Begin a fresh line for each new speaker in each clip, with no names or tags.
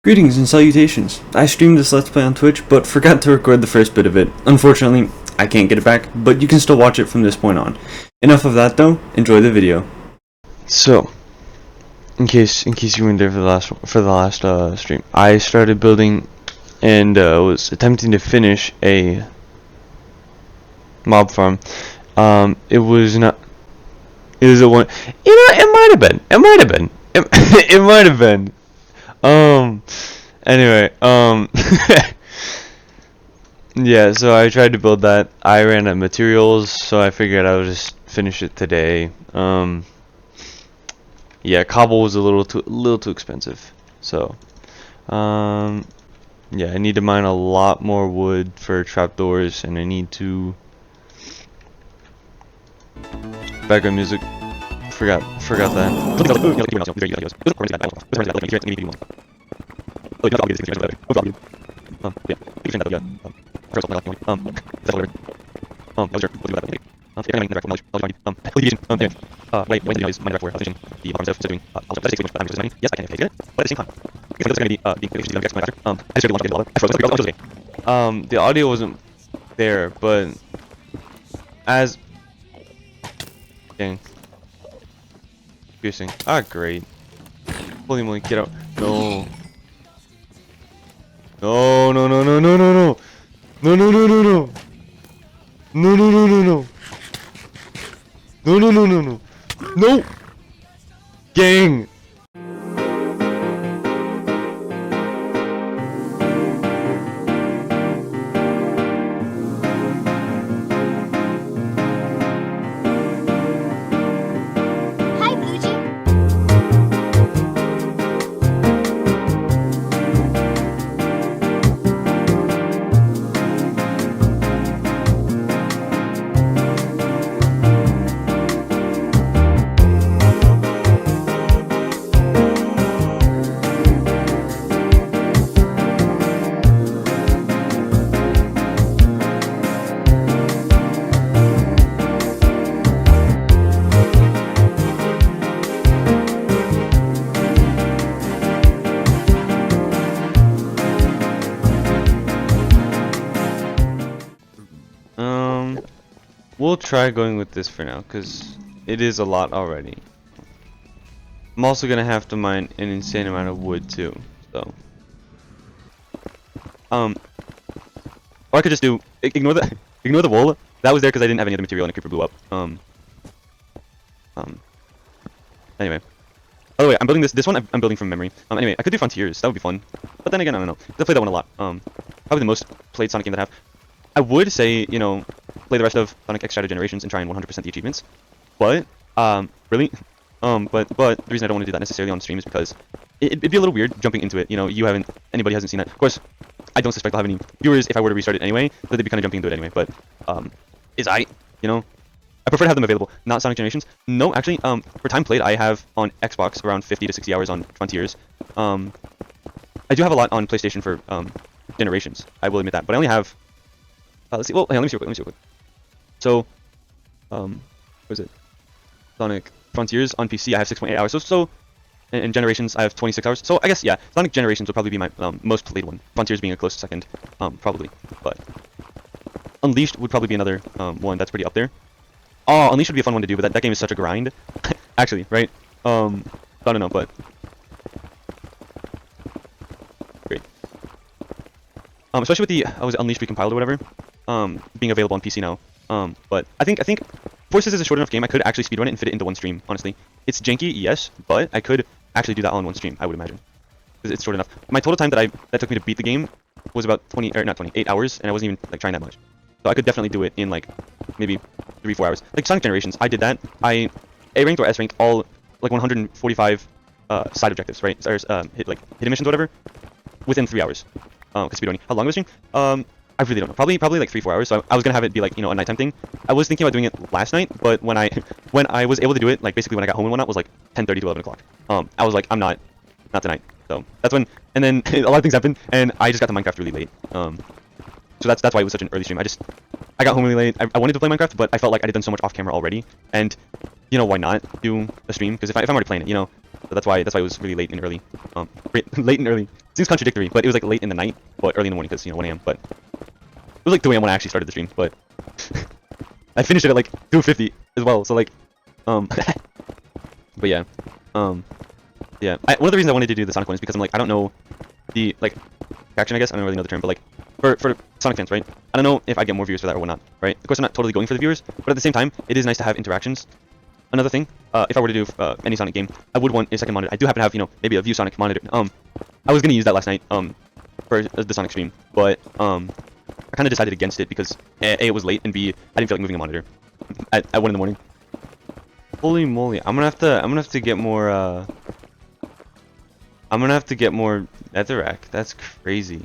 Greetings and salutations. I streamed this Let's Play on Twitch, but forgot to record the first bit of it. Unfortunately, I can't get it back, but you can still watch it from this point on. Enough of that though, enjoy the video.
So, in case you weren't there for the last stream, I started building and was attempting to finish a mob farm. It was not. It was a one. You know, it might have been. It might have been. It might have been. Anyway, yeah, so I tried to build that. I ran out of materials, so I figured I would just finish it today. Yeah, cobble was a little too expensive. So, yeah, I need to mine a lot more wood for trapdoors, and I need to background music. Forgot that. The audio wasn't there, but as dang. Piercing. Ah, great. Holy moly, get out. No. No, no, no, no, no, no, no. No, no, no, no, no. No, no, no, no, no. No, no, no, no, no. No. Gang. We'll try going with this for now, because it is a lot already. I'm also gonna have to mine an insane amount of wood too, so. Or I could just do ignore the wool. That was there because I didn't have any other material and a creeper blew up. Anyway. By the way, I'm building this one. I'm building from memory. Anyway, I could do Frontiers. That would be fun. But then again, I don't know. I play that one a lot. Probably the most played Sonic game that I have. I would say, you know, play the rest of Sonic X Shadow Generations and try and 100% the achievements. But, really? But the reason I don't want to do that necessarily on stream is because it'd be a little weird jumping into it. You know, anybody hasn't seen that. Of course, I don't suspect I'll have any viewers if I were to restart it anyway, but they'd be kind of jumping into it anyway. But, you know, I prefer to have them available. Not Sonic Generations. No, actually, for time played, I have on Xbox around 50 to 60 hours on Frontiers. I do have a lot on PlayStation for, Generations. I will admit that. But I only have... let's see. Well, hang on, let me see real quick. So, what is it? Sonic Frontiers on PC, I have 6.8 hours. So, in Generations, I have 26 hours. So, I guess, yeah, Sonic Generations will probably be my most played one. Frontiers being a close second, probably. But Unleashed would probably be another one that's pretty up there. Oh, Unleashed would be a fun one to do, but that game is such a grind. Actually, right? I don't know, but great. Especially with the Unleashed recompiled or whatever. Being available on PC now. But I think Forces is a short enough game I could actually speedrun it and fit it into one stream, honestly. It's janky, yes, but I could actually do that all in one stream, I would imagine. Because it's short enough. My total time that took me to beat the game was about 8 hours, and I wasn't even like trying that much. So I could definitely do it in like maybe 3-4 hours. Like Sonic Generations, I did that. I A ranked or S ranked all like 145 side objectives, right? Or hidden missions or whatever within 3 hours. Cause speedrunning. How long was the stream? I really don't know. Probably like 3-4 hours. So I was gonna have it be like, you know, a nighttime thing. I was thinking about doing it last night, but when I was able to do it, like basically when I got home and whatnot, was like 10:30 to 11 o'clock. I was like, I'm not tonight. So that's when, and then a lot of things happened, and I just got to Minecraft really late. So that's why it was such an early stream. I I got home really late. I wanted to play Minecraft, but I felt like I had done so much off camera already, and you know, why not do a stream? Because if I'm already playing it, you know, so that's why it was really late and early. Late and early seems contradictory, but it was like late in the night, but early in the morning because, you know, 1 a.m. But it was like 2 a.m. when I actually started the stream, but I finished it at like 2:50 as well. So like, but yeah, yeah. One of the reasons I wanted to do the Sonic one is because I'm like, I don't know the like action, I guess. I don't really know the term, but like for Sonic fans, right? I don't know if I get more viewers for that or whatnot, right? Of course, I'm not totally going for the viewers, but at the same time, it is nice to have interactions. Another thing, if I were to do any Sonic game, I would want a second monitor. I do happen to have, you know, maybe a View Sonic monitor. I was gonna use that last night, for the Sonic stream, but I kind of decided against it because A, it was late, and B, I didn't feel like moving a monitor at 1 in the morning. Holy moly! I'm gonna have to get more. I'm gonna have to get more Netherrack. That's crazy.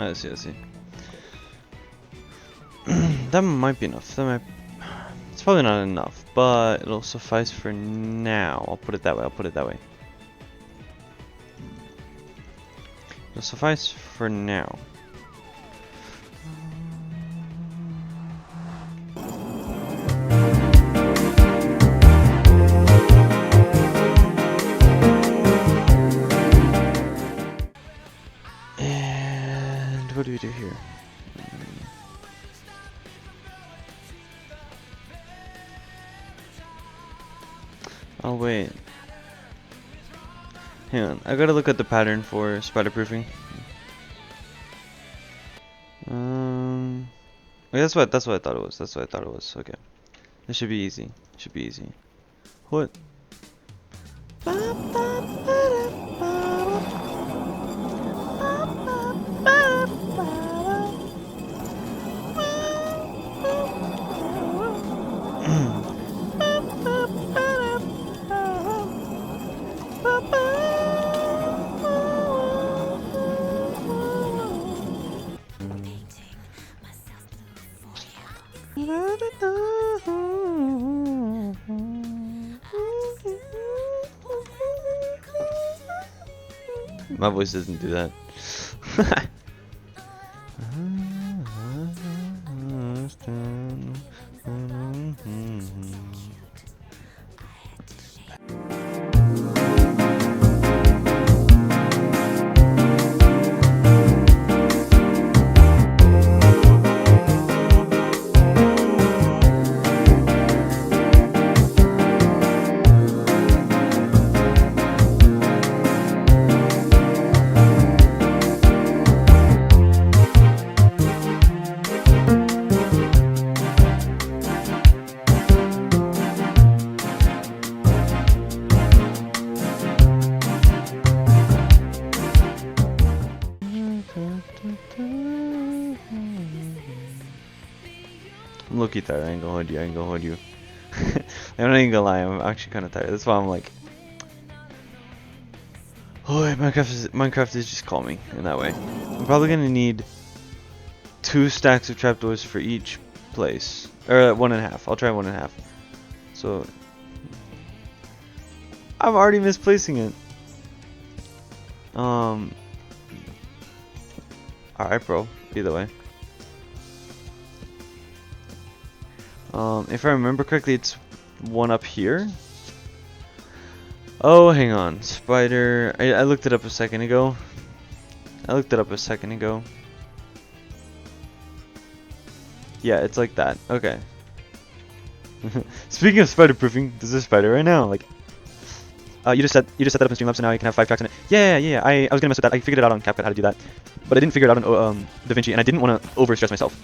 I see. That might be enough. It's probably not enough, but it'll suffice for now. I'll put it that way. It'll suffice for now. And what do we do here? Oh wait. Hang on, I gotta look at the pattern for spider proofing. That's what I thought it was. Okay. This should be easy. What? My voice doesn't do that. I'm low-key tired. I ain't gonna hold you. I'm not even gonna lie. I'm actually kind of tired. That's why I'm like, oh, Minecraft is just calming in that way. I'm probably gonna need 2 stacks of trapdoors for each place, or 1.5. I'll try 1.5. So I'm already misplacing it. Alright, bro. Either way. If I remember correctly, it's one up here. Oh, hang on. Spider. I looked it up a second ago. Yeah, it's like that. Okay. Speaking of spider proofing, there's a spider right now. Like, You just set that up in Streamlabs, so now you can have 5 tracks in it. Yeah. I was gonna mess with that. I figured it out on CapCut how to do that, but I didn't figure it out on DaVinci, and I didn't want to overstress myself.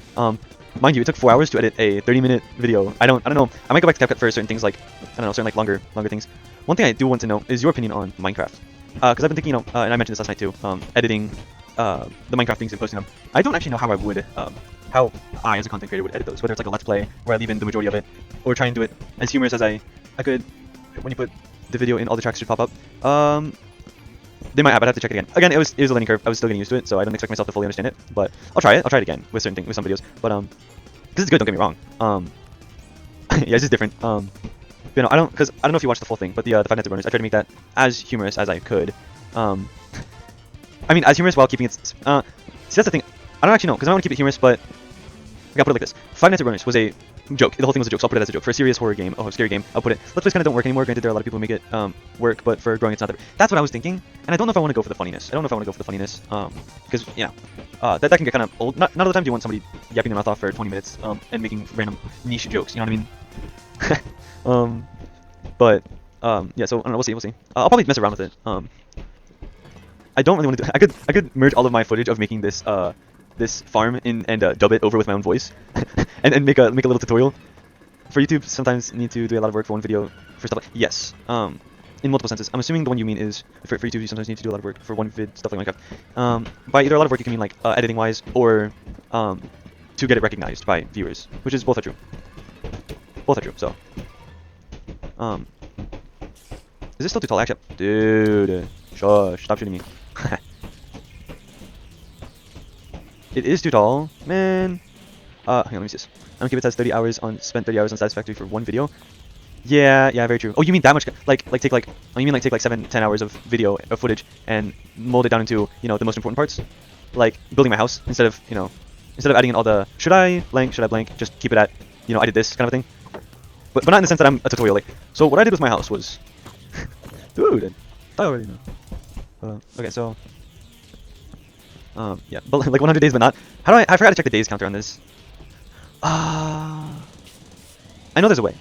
Mind you, it took 4 hours to edit a 30-minute video. I don't know. I might go back to CapCut for certain things, like I don't know, certain like longer things. One thing I do want to know is your opinion on Minecraft, because I've been thinking, and I mentioned this last night too, editing the Minecraft things and posting them. I don't actually know how I would, how I as a content creator would edit those. Whether it's like a let's play where I leave in the majority of it, or try and do it as humorous as I could. When you put the video in, all the tracks should pop up. They might have. I'd have to check it again. Again, it was a learning curve. I was still getting used to it, so I don't expect myself to fully understand it. But I'll try it. I'll try it again with some videos. But this is good. Don't get me wrong. Yeah, it's just different. You know, I don't know if you watched the full thing, but the Five Nights at Boners, I tried to make that as humorous as I could. I mean, as humorous while keeping it. See, that's the thing. I don't actually know because I want to keep it humorous, but I gotta put it like this: Five Nights at Boners was a joke. The whole thing was a joke, so I'll put it as a joke. For a serious horror game, scary game, I'll put it. Let's plays kind of don't work anymore. Granted, there are a lot of people who make it work, but for growing, it's not that. That's what I was thinking, and I don't know if I want to go for the funniness. Because yeah, that can get kind of old. Not all the time do you want somebody yapping their mouth off for 20 minutes and making random niche jokes. You know what I mean? But yeah. So I don't know. We'll see. I'll probably mess around with it. I don't really want to do. I could merge all of my footage of making this this farm in and dub it over with my own voice, and make a little tutorial. For YouTube, sometimes need to do a lot of work for one video for stuff like yes. In multiple senses. I'm assuming the one you mean is for YouTube. You sometimes need to do a lot of work for one vid stuff like Minecraft. By either a lot of work, you can mean like editing wise, or to get it recognized by viewers, which is both are true. So, is this still too tall? Actually, dude, shush, stop shooting me. It is too tall, man. Hang on, let me see this. I'm gonna keep it as 30 hours on spent 30 hours on Satisfactory for one video. Yeah, very true. Oh, you mean that much? Like take like? Oh, you mean like take like 7-10 hours of video of footage and mold it down into the most important parts, like building my house instead of adding in all the should I blank, just keep it at I did this kind of thing. But not in the sense that I'm a tutorial. Like, so what I did with my house was, dude, I already know. Okay, so. Yeah, but like 100 days, but not. I forgot to check the days counter on this. I know there's a way.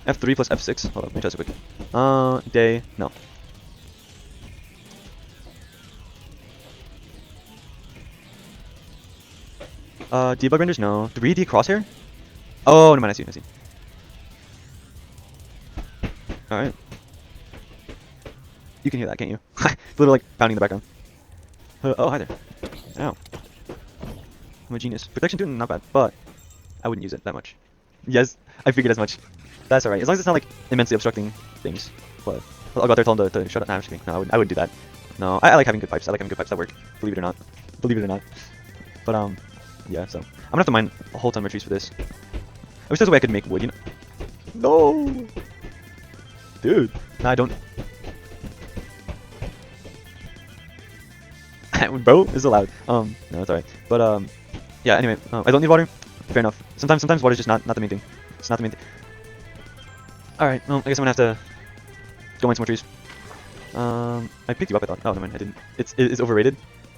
F3 plus F6. Hold on, let me try this quick. Day, no. Debug renders, no. 3D crosshair? Oh, never mind, I see. Alright. You can hear that, can't you? Literally like pounding in the background. Oh, hi there. Ow. I'm a genius. Protection 2, not bad, but I wouldn't use it that much. Yes, I figured as much. That's alright, as long as it's not like immensely obstructing things. But I'll go out there and tell them to shut up. Nah, I'm just kidding. No, I wouldn't do that. No, I like having good pipes. I like having good pipes that work. Believe it or not. But yeah. So I'm gonna have to mine a whole ton of trees for this. I wish there's a way I could make wood. No, dude. Nah, I don't. Bro, this is allowed. No, it's alright. But yeah. Anyway, I don't need water. Fair enough. Sometimes water's just not the main thing. It's not the main thing. All right. Well, I guess I'm gonna have to go mine some more trees. I picked you up. I thought. Oh, never mind. I didn't. It is overrated.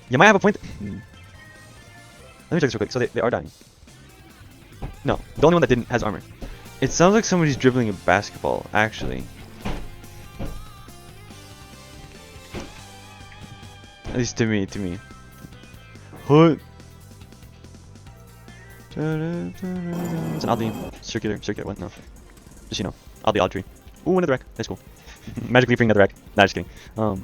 You might have a point. Let me check this real quick. So they are dying. No, the only one that didn't has armor. It sounds like somebody's dribbling a basketball. Actually. At least to me. What? It's an oddly circular one. No, just oddly odd tree. Ooh, another rack. That's cool. Magically freeing another rack. Nah, just kidding. I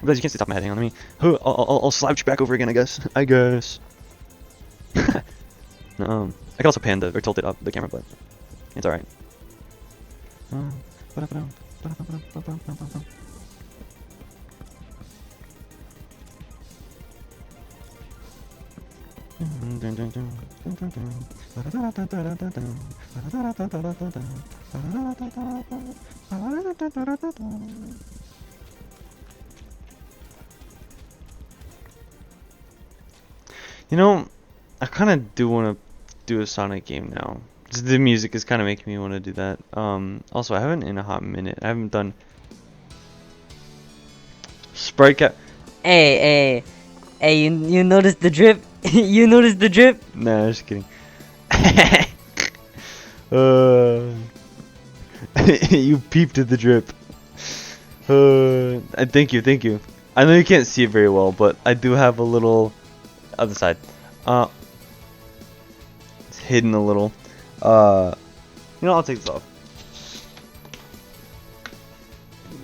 realize you can't see the top of my head. Hang on, let me. I'll slouch back over again. I guess. I could also pan or tilt it up the camera, but it's alright. I kind of do want to do a Sonic game now. The music is kind of making me want to do that. Also, I haven't in a hot minute. I haven't done Sprite Cap.
Hey, Hey, you noticed the drip? You noticed the drip?
Nah, just kidding. You peeped at the drip. Thank you, thank you. I know you can't see it very well, but I do have a little other side. It's hidden a little. You know, I'll take this off.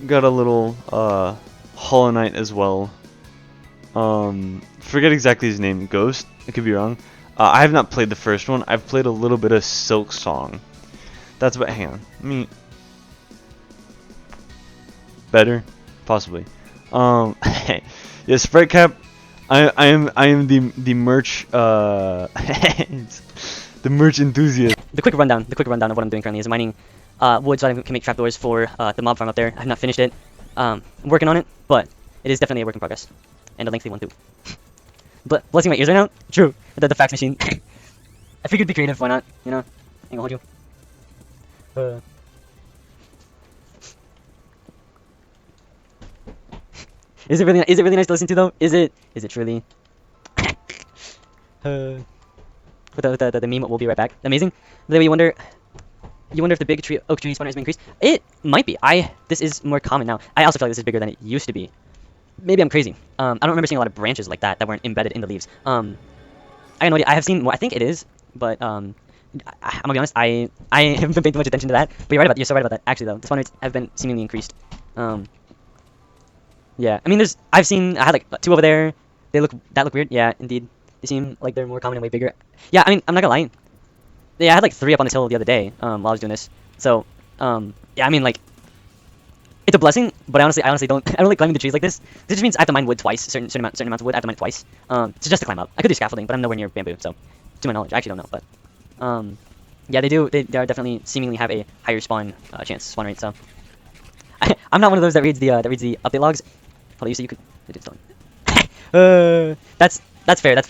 Got a little Hollow Knight as well. Forget exactly his name. Ghost. I could be wrong. I have not played the first one. I've played a little bit of Silk Song. That's about. Hang on. Better, possibly. Yeah, Sprite Cap. I am the merch the merch enthusiast.
The quick rundown of what I'm doing currently is mining wood so I can make trapdoors for the mob farm up there. I've not finished it. I'm working on it, but it is definitely a work in progress. And a lengthy one too. But blessing my ears right now? True. The fax machine. I figured it'd be creative, why not? You know? Hang on, hold you. Is it really nice to listen to though? Is it truly? With the meme, we'll be right back. Amazing. By the way, you wonder if the big oak tree spawner has been increased. It might be. This is more common now. I also feel like this is bigger than it used to be. Maybe I'm crazy. I don't remember seeing a lot of branches like that weren't embedded in the leaves. I have no idea. I have seen more. I think it is, but I'm gonna be honest. I haven't been paying too much attention to that. But you're so right about that. Actually, though, the spawn rates have been seemingly increased. Yeah. I mean, I had like 2 over there. That look weird. Yeah, indeed. They seem like they're more common and way bigger. Yeah. I mean, I'm not gonna lie. Yeah, I had like 3 up on this hill the other day while I was doing this. So, yeah. I mean, like, it's a blessing, but I honestly don't like climbing the trees like this. This just means I have to mine wood twice. Certain amounts of wood, I have to mine it twice. Just to climb up. I could do scaffolding, but I'm nowhere near bamboo. So, to my knowledge, I actually don't know. But, yeah, they do. They are definitely seemingly have a higher spawn rate. So, I'm not one of those that reads the update logs. Hold on, you said you could. That's fair. I'm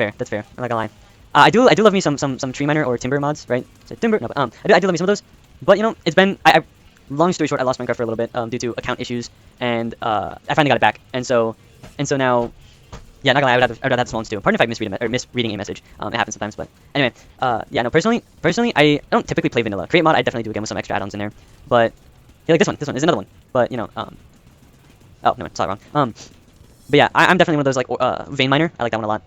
not gonna lie. I do love me some tree miner or timber mods, right? So timber, no, but I do love me some of those. But you know, it's been long story short, I lost Minecraft for a little bit due to account issues, and I finally got it back. And so now, yeah, not gonna lie, I would rather have small ones too. Pardon if I misreading a message. It happens sometimes, but anyway, yeah, no, personally, I don't typically play vanilla. Create mod, I definitely do again with some extra add-ons in there. But yeah, like this one is another one. But you know, oh no, sorry, wrong. But yeah, I'm definitely one of those like vein miner. I like that one a lot.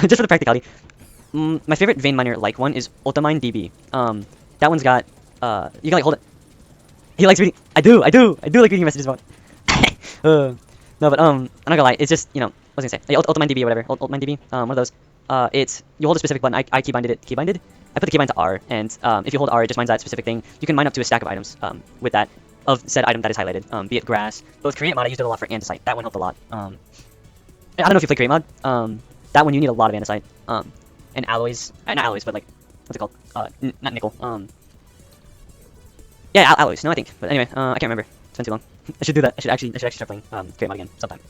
Just for the practicality. My favorite vein miner like one is Ultimine DB. That one's got you can like hold it. He likes reading. I do like reading messages about. No, but I'm not gonna lie. It's just, you know, what was I gonna say? Yeah, Ultimine DB or whatever. Ultimine DB. One of those. It's you hold a specific button. I keybinded it. Keybinded. I put the keybind to R, and if you hold R, it just mines that specific thing. You can mine up to a stack of items with that of said item that is highlighted. Be it grass. Both create mod, I used it a lot for andesite. That one helped a lot. I don't know if you play create mod. That one you need a lot of andesite. And alloys. Not alloys, but like what's it called? Not nickel. Yeah, alloys. No, I think. But anyway, I can't remember. It's been too long. I should do that. I should actually start playing create mod again sometime.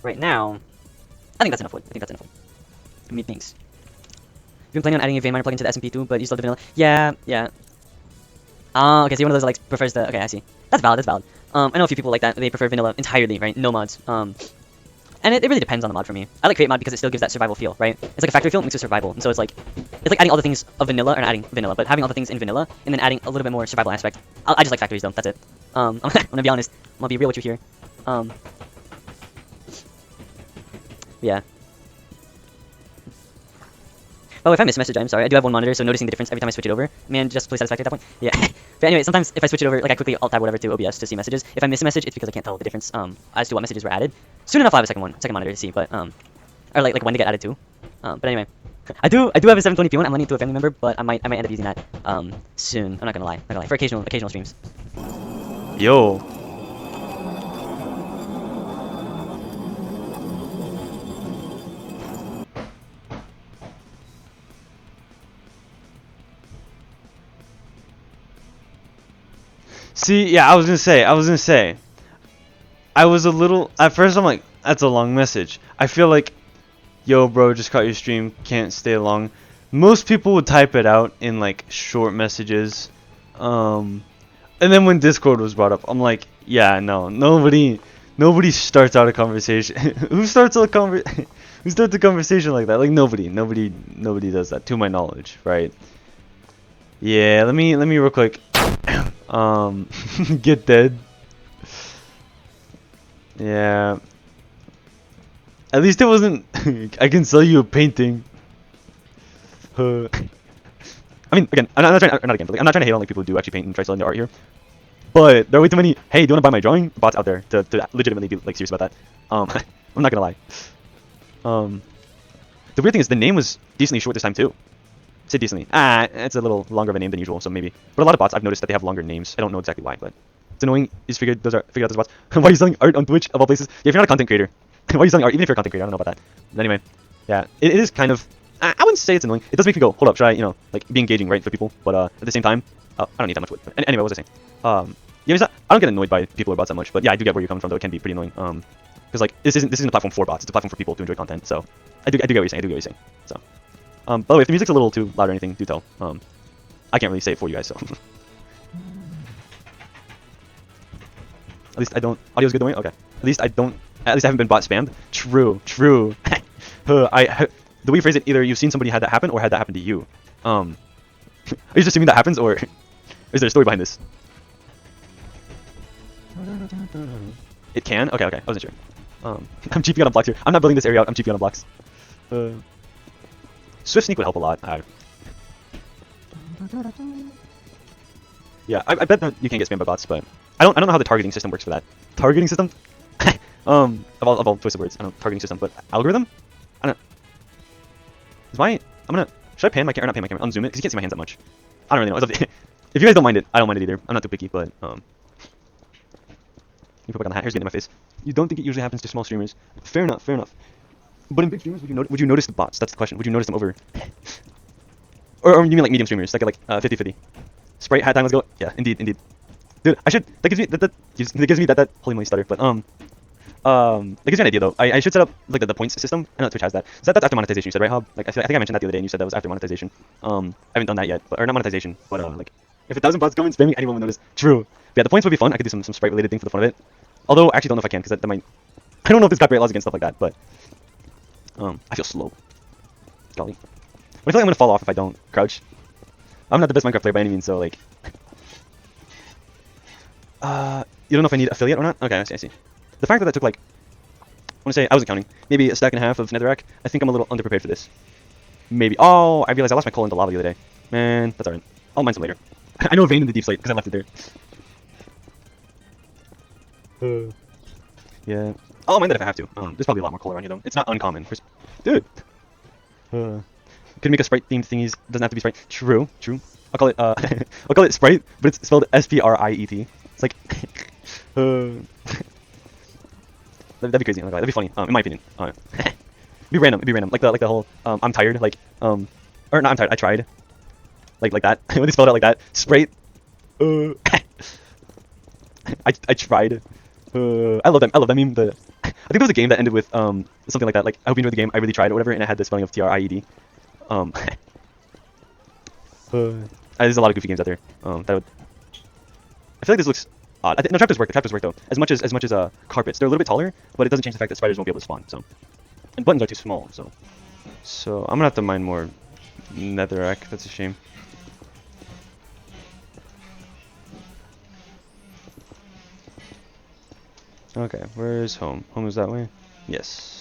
Right now, I think that's enough wood. Methinks. You've been planning on adding a vein miner plugin to the SMP too, but you still have the vanilla. Yeah. Okay, so you're one of those that like prefers the. Okay, I see. That's valid. I know a few people like that. They prefer vanilla entirely, right? No mods. And it really depends on the mod for me. I like create mod because it still gives that survival feel, right? It's like a factory feel mixed with survival, and so it's like adding all the things of vanilla, or not adding vanilla, but having all the things in vanilla, and then adding a little bit more survival aspect. I just like factories though. That's it. I'm gonna be honest. I'm gonna be real with you here. Yeah. Oh, if I miss a message, I'm sorry. I do have one monitor, so noticing the difference every time I switch it over, man, just play satisfactory at that point. Yeah. But anyway, sometimes if I switch it over, like I quickly alt-tab whatever to OBS to see messages. If I miss a message, it's because I can't tell the difference as to what messages were added. Soon enough, I'll have a second monitor to see, but or like when they get added to. But anyway, I do have a 720p one. I'm lending it to a family member, but I might end up using that soon. I'm not gonna lie. For occasional streams.
Yo. See, yeah, I was gonna say. I was a little. At first, I'm like, that's a long message. I feel like, yo, bro, just caught your stream. Can't stay long. Most people would type it out in like short messages. And then when Discord was brought up, I'm like, yeah, no, nobody Nobody starts out a conversation. Who starts a Who starts a conversation like that? Like nobody does that, to my knowledge, right? Yeah, let me real quick. Get dead. Yeah. At least it wasn't. I can sell you a painting. I mean, again, I'm not trying. Not again, but like, I'm not trying to hate on like people who do actually paint and try selling their art here. But there are way too many. Hey, do you want to buy my drawing? Bots out there to legitimately be like serious about that. I'm not gonna lie. The weird thing is the name was decently short this time too. Say decently. It's a little longer of a name than usual, so maybe. But a lot of bots I've noticed that they have longer names. I don't know exactly why, but it's annoying. Those are figured out those bots. Why are you selling art on Twitch of all places? Yeah, if you're not a content creator, why are you selling art? Even if you're a content creator, I don't know about that. But anyway, yeah, it is kind of. I wouldn't say it's annoying. It does make me go, hold up, should I, like be engaging, right, for people? But at the same time, I don't need that much wood. But anyway, what was I saying? Yeah, I don't get annoyed by people or bots that much, but yeah, I do get where you're coming from. Though it can be pretty annoying. Because like this isn't a platform for bots. It's a platform for people to enjoy content. So I do get what you're saying. I do get what you're saying. So, by the way, if the music's a little too loud or anything, do tell. I can't really say it for you guys, so. At least I don't. Audio's good, don't we? Okay. At least I don't. At least I haven't been bot spammed. True. The way you phrase it, either you've seen somebody had that happen or had that happen to you. Are you just assuming that happens, or is there a story behind this? It can? Okay, I wasn't sure. I'm cheaping out on blocks here. I'm not building this area out, I'm cheaping out on blocks. Swift Sneak would help a lot. Yeah, I bet that you can get spammed by bots, but I don't know how the targeting system works for that. Targeting system? Of all choice of words, I don't know, targeting system, but algorithm? I don't know. Should I pan my camera? Or not pan my camera, unzoom it, because you can't see my hands that much. I don't really know. If you guys don't mind it, I don't mind it either. I'm not too picky, but you put back on the hat. Here's getting in my face. You don't think it usually happens to small streamers? Fair enough. But in big streamers, would you notice the bots? That's the question. Would you notice them over? or you mean like medium streamers that get like 50-50? Sprite hat time. Let's go. Yeah, indeed. Dude, I should. That gives me that holy moly stutter. But that gives me an idea though. I should set up like the points system. I know Twitch has that. So that's after monetization. You said, right, Hob? Like I think I mentioned that the other day, and you said that was after monetization. I haven't done that yet, or not monetization, but like if 1,000 bots come in spamming, anyone would notice. True. But yeah, the points would be fun. I could do some sprite related thing for the fun of it. Although I actually don't know if I can because that might. I don't know if there's copyright laws against stuff like that, but I feel slow. Golly. I feel like I'm gonna fall off if I don't crouch. I'm not the best Minecraft player by any means, so like. You don't know if I need affiliate or not? Okay, I see. The fact that took like, I want to say, I wasn't counting, maybe a stack and a half of netherrack, I think I'm a little underprepared for this. Maybe. Oh, I realized I lost my coal into lava the other day. Man, that's alright. I'll mine some later. I know a vein in the deep slate because I left it there. Yeah. I'll mine that if I have to. There's probably a lot more coal around here though. It's not uncommon. Dude. Could make a sprite themed thingies. Doesn't have to be sprite. True. I'll call it sprite, but it's spelled SPRIET. It's like that'd be crazy. That'd be funny. In my opinion. Be random. It'd be random. Like the whole I'm tired. Like or not. I'm tired. I tried. Like that. When they spelled it out like that. Sprite. I tried. I love that meme. I think there was a game that ended with something like that. Like I hope you enjoyed the game. I really tried or whatever, and it had the spelling of TRIED. There's a lot of goofy games out there. That would. I feel like this looks odd. No, trapdoors work. The trapdoors work though. As much as carpets, they're a little bit taller, but it doesn't change the fact that spiders won't be able to spawn. So, and buttons are too small. So I'm gonna have to mine more netherrack. That's a shame. Okay, where's home? Home is that way? Yes.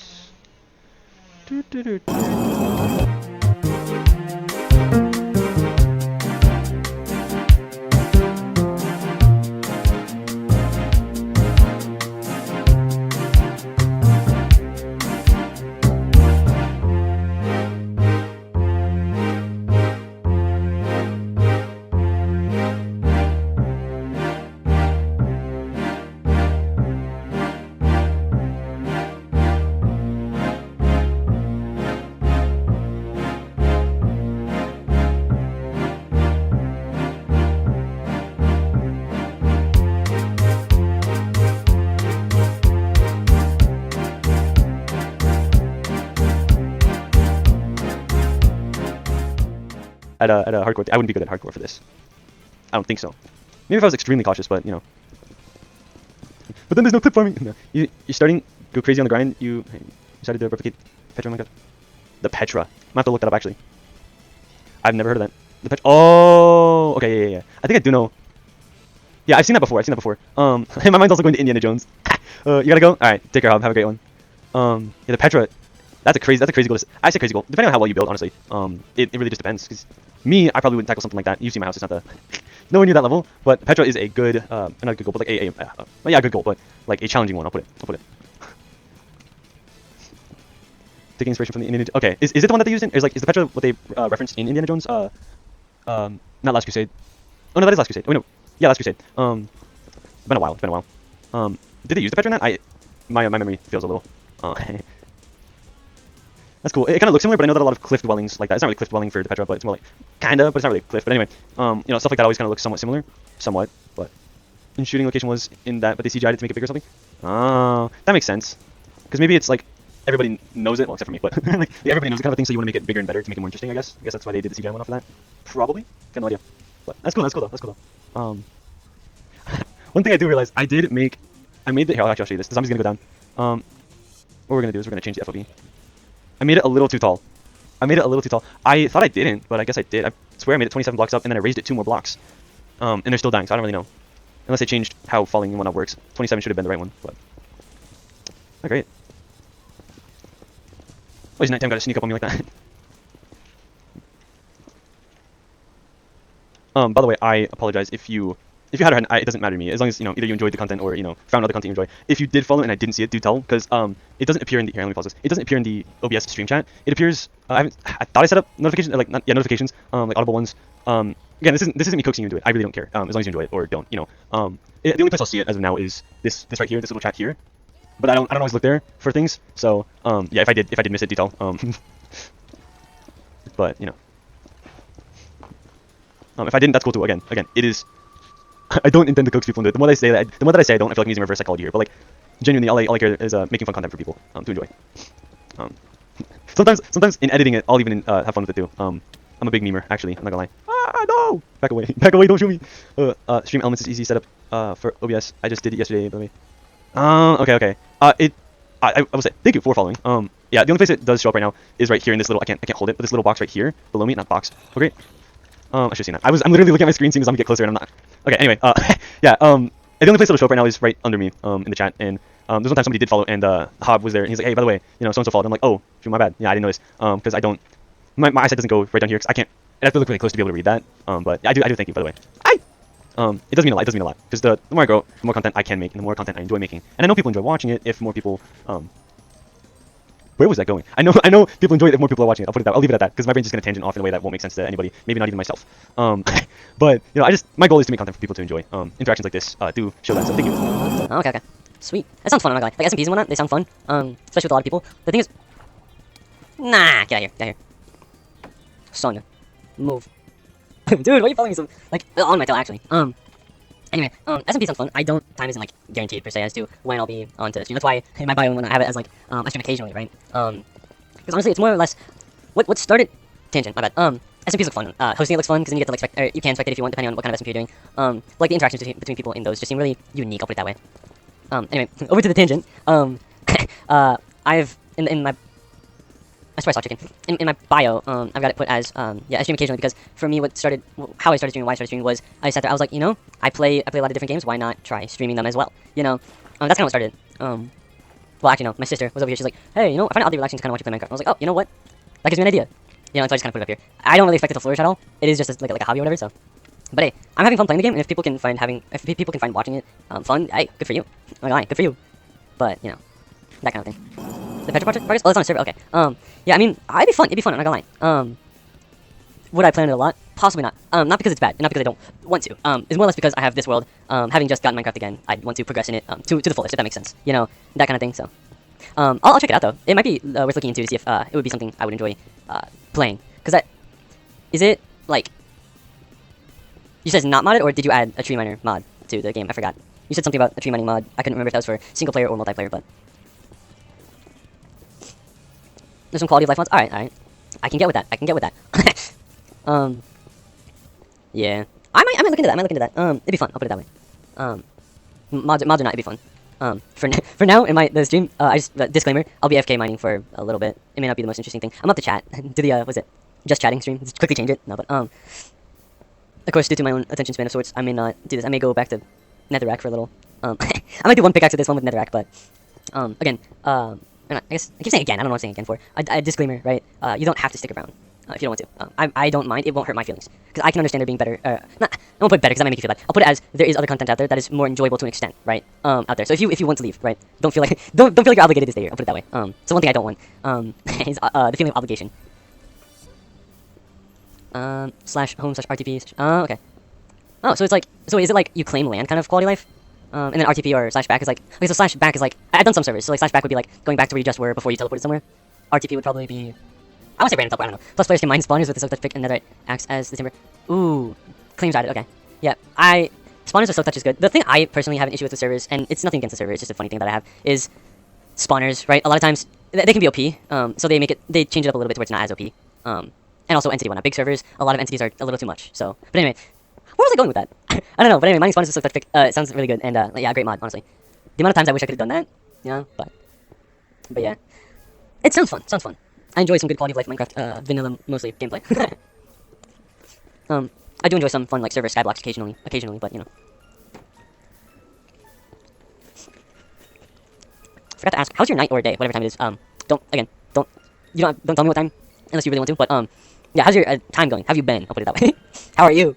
At a hardcore, I wouldn't be good at hardcore for this. I don't think so. Maybe if I was extremely cautious, but you know. But then there's no clip farming. No. You're starting go crazy on the grind. You decided to replicate Petra. Oh my god. The Petra. I'm gonna have to look that up actually. I've never heard of that. The Petra. Oh, okay, yeah. I think I do know. Yeah, I've seen that before. My mind's also going to Indiana Jones. You gotta go. All right, take care, Hob. Have a great one. Yeah, the Petra. That's a crazy goal. I say crazy goal. Depending on how well you build, honestly. It really just depends. Cause me, I probably wouldn't tackle something like that. You see my house; it's not the nowhere near that level. But Petra is a good, not a good goal, but like a good goal, but like a challenging one. I'll put it. Taking inspiration from the Indiana. Okay, is it the one that they used in? Is the Petra what they referenced in Indiana Jones? Not Last Crusade. Oh no, that is Last Crusade. Oh no, yeah, Last Crusade. It's been a while. Did they use the Petra in that? My memory feels a little. That's cool. It kind of looks similar, but I know that a lot of cliff dwellings like that. It's not really cliff dwelling for the Petra, but it's more like kinda, but it's not really cliff. But anyway, stuff like that always kind of looks somewhat similar, But in shooting location was in that, but they CGI'd it to make it bigger or something. Oh, that makes sense. Because maybe it's like everybody knows it, well, except for me, but like everybody knows it kind of a thing, so you want to make it bigger and better to make it more interesting. I guess that's why they did the CGI one off of that. Probably. Got no idea. But that's cool though. One thing I do realize, I made the here. I'll show you this. The zombie's gonna go down. What we're gonna do is we're gonna change the FOV. I made it a little too tall. I thought I didn't, but I guess I did. I swear I made it 27 blocks up, and then I raised it 2 more blocks. And they're still dying, so I don't really know. Unless they changed how falling one up works. 27 should have been the right one, but... Oh, great. Why is nighttime gotta sneak up on me like that? By the way, I apologize if you had a it doesn't matter to me, as long as, either you enjoyed the content or, found other content you enjoy. If you did follow and I didn't see it, do tell, because, it doesn't appear in the, here, let me pause this. It doesn't appear in the OBS stream chat. It appears, I thought I set up notifications, notifications, like audible ones. Again, this isn't me coaxing you into it. I really don't care, as long as you enjoy it, or don't, the only place I'll see it as of now is this right here, this little chat here. But I don't always look there for things, so, yeah, if I did miss it, do tell, but, if I didn't, that's cool too. Again, it is. I don't intend to coax people into it. The more that I say I don't, I feel like I'm using reverse psychology here. But like, genuinely, all I care is making fun content for people to enjoy. Sometimes in editing it, I'll even have fun with it too. I'm a big memer, actually. I'm not gonna lie. Ah, no! Back away, don't shoot me. Stream elements is easy setup for OBS. I just did it yesterday, by the way. Okay. I will say thank you for following. Yeah, the only place it does show up right now is right here in this little. I can't hold it, but this little box right here below me, not box. Oh great. I should have seen that. I'm literally looking at my screen, seeing the zombie get closer, and I'm not. Okay, anyway, yeah, the only place it'll show up right now is right under me, in the chat, and, there's one time somebody did follow, and, Hob was there, and he's like, hey, by the way, so-and-so followed. I'm like, oh, shoot, my bad. Yeah, I didn't notice, because I don't, my eyesight doesn't go right down here, because I have to look really close to be able to read that, but I do thank you, by the way. It does mean a lot, because the more I grow, the more content I can make, and the more content I enjoy making, and I know people enjoy watching it if more people, where was that going? I know people enjoy it if more people are watching it. I'll leave it at that, because my brain's just gonna tangent off in a way that won't make sense to anybody, maybe not even myself. But my goal is to make content for people to enjoy. Interactions like this do show that. So thank you.
Okay. Sweet. That sounds fun. I'm not gonna lie. Like SMPs and whatnot, they sound fun. Especially with a lot of people. The thing is, nah, get out of here. Son, move. Dude, why are you following me so like on my tail actually? Anyway, SMP sounds fun. I don't time isn't like guaranteed per se as to when I'll be on to stream. That's why in my bio when I have it as like I stream occasionally, right? Because honestly, it's more or less what started tangent. My bad. SMPs look fun. Hosting it looks fun because then you get to like you can spectate if you want depending on what kind of SMP you're doing. Like the interactions between people in those just seem really unique. I'll put it that way. Anyway, over to the tangent. I've in my I swear I saw chicken. In my bio, I've got it put as, I stream occasionally because for me how I started streaming, why I started streaming was, I sat there, I was like, I play a lot of different games, why not try streaming them as well, that's kind of what started. Well actually no, my sister was over here, she's like, hey, I find it oddly relaxing to kind of watch you play Minecraft. I was like, oh, you know what? That gives me an idea. So I just kind of put it up here. I don't really expect it to flourish at all. It is just like a hobby or whatever, so. But hey, I'm having fun playing the game, and if people can find watching it fun, hey, good for you. I'm not gonna lie, good for you. But, that kind of thing. The Petra project? Oh, it's on a server. Okay. Yeah, I mean, it'd be fun. I'm not gonna lie. Would I play on it a lot? Possibly not. Not because it's bad, and not because I don't want to. It's more or less because I have this world. Having just gotten Minecraft again, I want to progress in it to the fullest, if that makes sense. That kind of thing. So, I'll check it out though. It might be worth looking into to see if it would be something I would enjoy playing. Cause is it like you said it's not modded, or did you add a tree miner mod to the game? I forgot. You said something about a tree mining mod. I couldn't remember if that was for single player or multiplayer, but. There's some quality of life mods. Alright. I can get with that. Yeah. I might look into that. It'd be fun. I'll put it that way. Mods or not, it'd be fun. For now in the stream, I just disclaimer, I'll be FK mining for a little bit. It may not be the most interesting thing. I'm up to chat. Do the was it just chatting stream? Just quickly change it. No, but of course, due to my own attention span of sorts, I may not do this. I may go back to netherrack for a little. I might do one pickaxe with this one with netherrack, but again, or not, I guess I keep saying again. I don't know what I'm saying again for. I disclaimer, right? You don't have to stick around if you don't want to. I don't mind. It won't hurt my feelings because I can understand there being better. Not, I won't put better because that might make you feel bad. I'll put it as there is other content out there that is more enjoyable to an extent, right? Out there. So if you want to leave, right, don't feel like don't feel like you're obligated to stay here. I'll put it that way. So one thing I don't want is the feeling of obligation. Slash home slash RTP. Okay. Oh, so it's like, so is it like you claim land kind of quality life? And then RTP or slash back is like, okay, so slash back is like, I've done some servers, so like slash back would be like going back to where you just were before you teleported somewhere. RTP would probably be, I want to say random teleport, I don't know. Plus players can mine spawners with the silk touch pick and netherite acts as the timber. Ooh, claims added, okay. Yeah, spawners with silk touch is good. The thing I personally have an issue with the servers, and it's nothing against the server, it's just a funny thing that I have, is spawners, right? A lot of times, they can be OP, so they change it up a little bit to where it's not as OP. And also entity one. On big servers, a lot of entities are a little too much, so. But anyway, where was I going with that? I don't know, but anyway, mining spawners with silk touch pick, it sounds really good, and yeah, great mod, honestly. The amount of times I wish I could have done that, yeah, but yeah. It sounds fun, I enjoy some good quality of life Minecraft, vanilla, mostly, gameplay. I do enjoy some fun, like, server skyblocks occasionally, but, you know. Forgot to ask, how's your night or day, whatever time it is, don't tell me what time, unless you really want to, but, yeah, how's your time going? How have you been? I'll put it that way. How are you?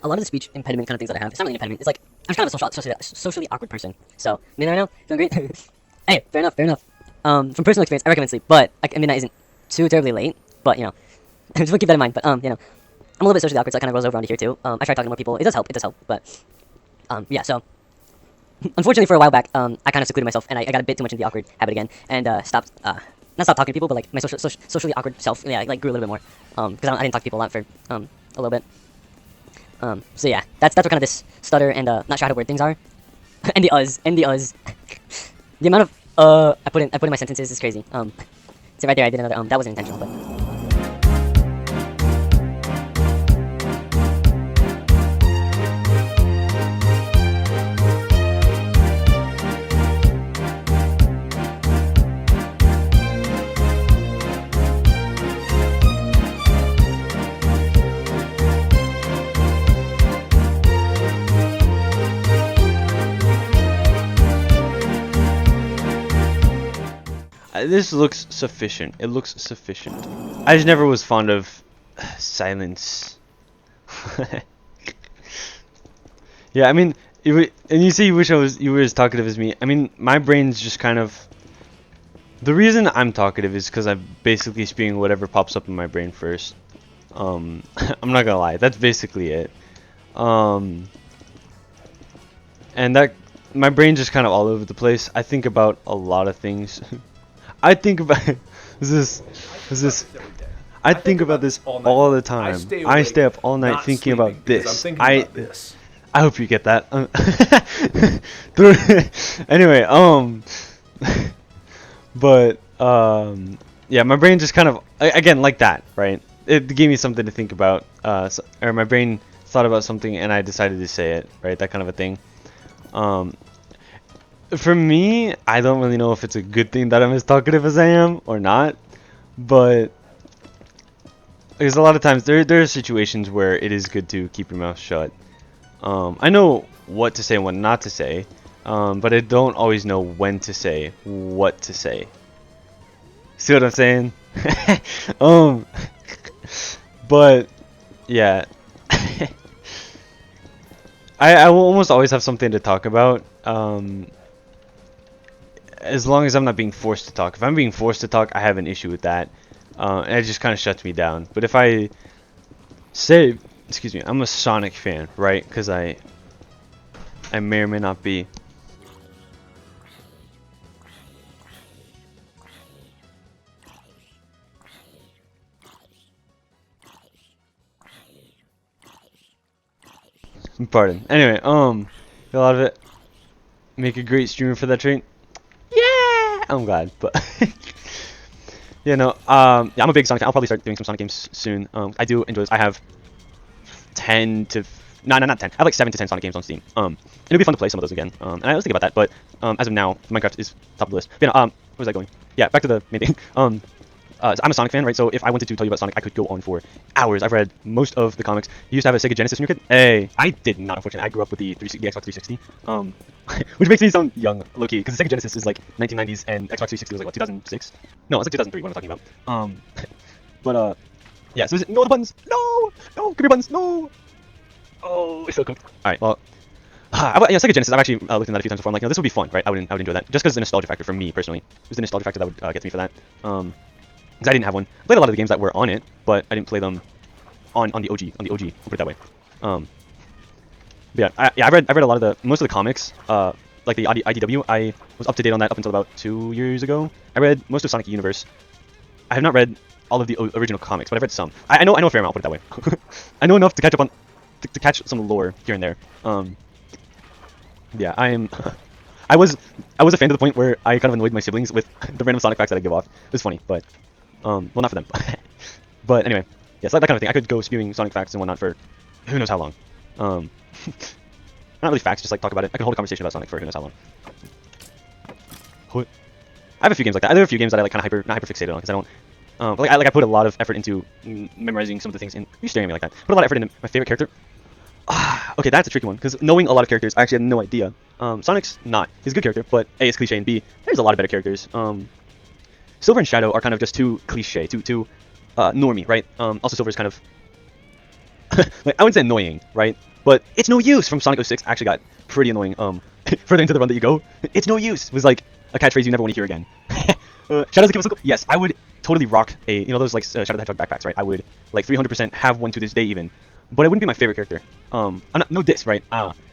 A lot of the speech impediment kind of things that I have, it's not really an impediment, it's like, I'm kind of a socially awkward person, so, midnight right now, feeling great? Hey, fair enough. From personal experience, I recommend sleep, but, like, midnight isn't too terribly late, but, you know, just keep that in mind, but, you know, I'm a little bit socially awkward, so it kind of rolls over onto here, too. I try talking to more people, it does help, but, yeah, so, unfortunately for a while back, I kind of secluded myself, and I got a bit too much into the awkward habit again, and, not stopped talking to people, but, like, my socially awkward self, yeah, like, grew a little bit more, because I didn't talk to people a lot for, a little bit. So yeah, that's what kind of this stutter and, not sure how to word things are. and the us. The amount of, I put in my sentences is crazy. So right there I did another, that wasn't intentional, but.
This looks sufficient. It looks sufficient. I just never was fond of silence. Yeah, I mean, and you say you wish you were as talkative as me. I mean, my brain's just kind of. The reason I'm talkative is because I'm basically spewing whatever pops up in my brain first. I'm not gonna lie, that's basically it. And that my brain's just kind of all over the place. I think about a lot of things. I think about this. I think about this all the time. I stay up all night thinking about this. I hope you get that. Anyway, but yeah, my brain just kind of again like that, right? It gave me something to think about, or my brain thought about something and I decided to say it, right? That kind of a thing. For me, I don't really know if it's a good thing that I'm as talkative as I am or not, but there's a lot of times there are situations where it is good to keep your mouth shut. I know what to say and what not to say, but I don't always know when to say what to say. See what I'm saying? But yeah, I will almost always have something to talk about. As long as I'm not being forced to talk. If I'm being forced to talk, I have an issue with that. And it just kind of shuts me down. But if I say, excuse me, I'm a Sonic fan, right? Because I may or may not be. Pardon. Anyway, a lot of it. Make a great streamer for that trait. Yeah, I'm glad, but yeah, no, yeah, I'm a big Sonic fan. I'll probably start doing some Sonic games soon. I do enjoy this. I have 10 to No, not 10. I have like 7 to 10 Sonic games on Steam. It'll be fun to play some of those again. And I was thinking about that, but as of now, Minecraft is top of the list. But, where was I going? Yeah, back to the main thing. So I'm a Sonic fan, right? So if I wanted to tell you about Sonic, I could go on for hours. I've read most of the comics. You used to have a Sega Genesis when you were a kid? Hey, I did not, unfortunately. I grew up with the Xbox 360. Which makes me sound young, low-key, because the Sega Genesis is like 1990s and Xbox 360 was like, what, 2006? No, it's like 2003, what am I talking about? But, yeah, so no, the buttons! No! No, come here, buttons! No! Oh, it's so cooked. Alright, well, yeah, Sega Genesis, I've actually looked at that a few times before. I'm like, this would be fun, right? I would enjoy that. Just because it's a nostalgia factor for me, personally. It was the nostalgia factor that would get to me for that. Because I didn't have one. I played a lot of the games that were on it, but I didn't play them on the OG. On the OG, I'll put it that way. But yeah, I read a lot of most of the comics. Like the IDW, I was up to date on that up until about 2 years ago. I read most of Sonic Universe. I have not read all of the original comics, but I've read some. I know a fair amount. I'll put it that way. I know enough to catch up on to catch some lore here and there. Yeah, I was a fan to the point where I kind of annoyed my siblings with the random Sonic facts that I give off. It was funny, but well, not for them. But anyway, yeah, so that kind of thing. I could go spewing Sonic facts and whatnot for who knows how long. Not really facts, just like talk about it. I can hold a conversation about Sonic for who knows how long. I have a few games like that. There are a few games that I like kind of not hyper fixated on because I don't. I put a lot of effort into memorizing some of the things. You're staring at me like that. Put a lot of effort into my favorite character. Okay, that's a tricky one because knowing a lot of characters, I actually had no idea. Sonic's not. He's a good character, but A, it's cliche, and B, there's a lot of better characters. Silver and Shadow are kind of just too cliche, too normie, right? Also, Silver's kind of like, I wouldn't say annoying, right? But it's no use from Sonic 06 actually got pretty annoying. Further into the run that you go, it's no use was like a catchphrase you never want to hear again. Shadow's a cool. Yes, I would totally rock a those like Shadow the Hedgehog backpacks, right? I would like 300% have one to this day even. But it wouldn't be my favorite character. No diss, right?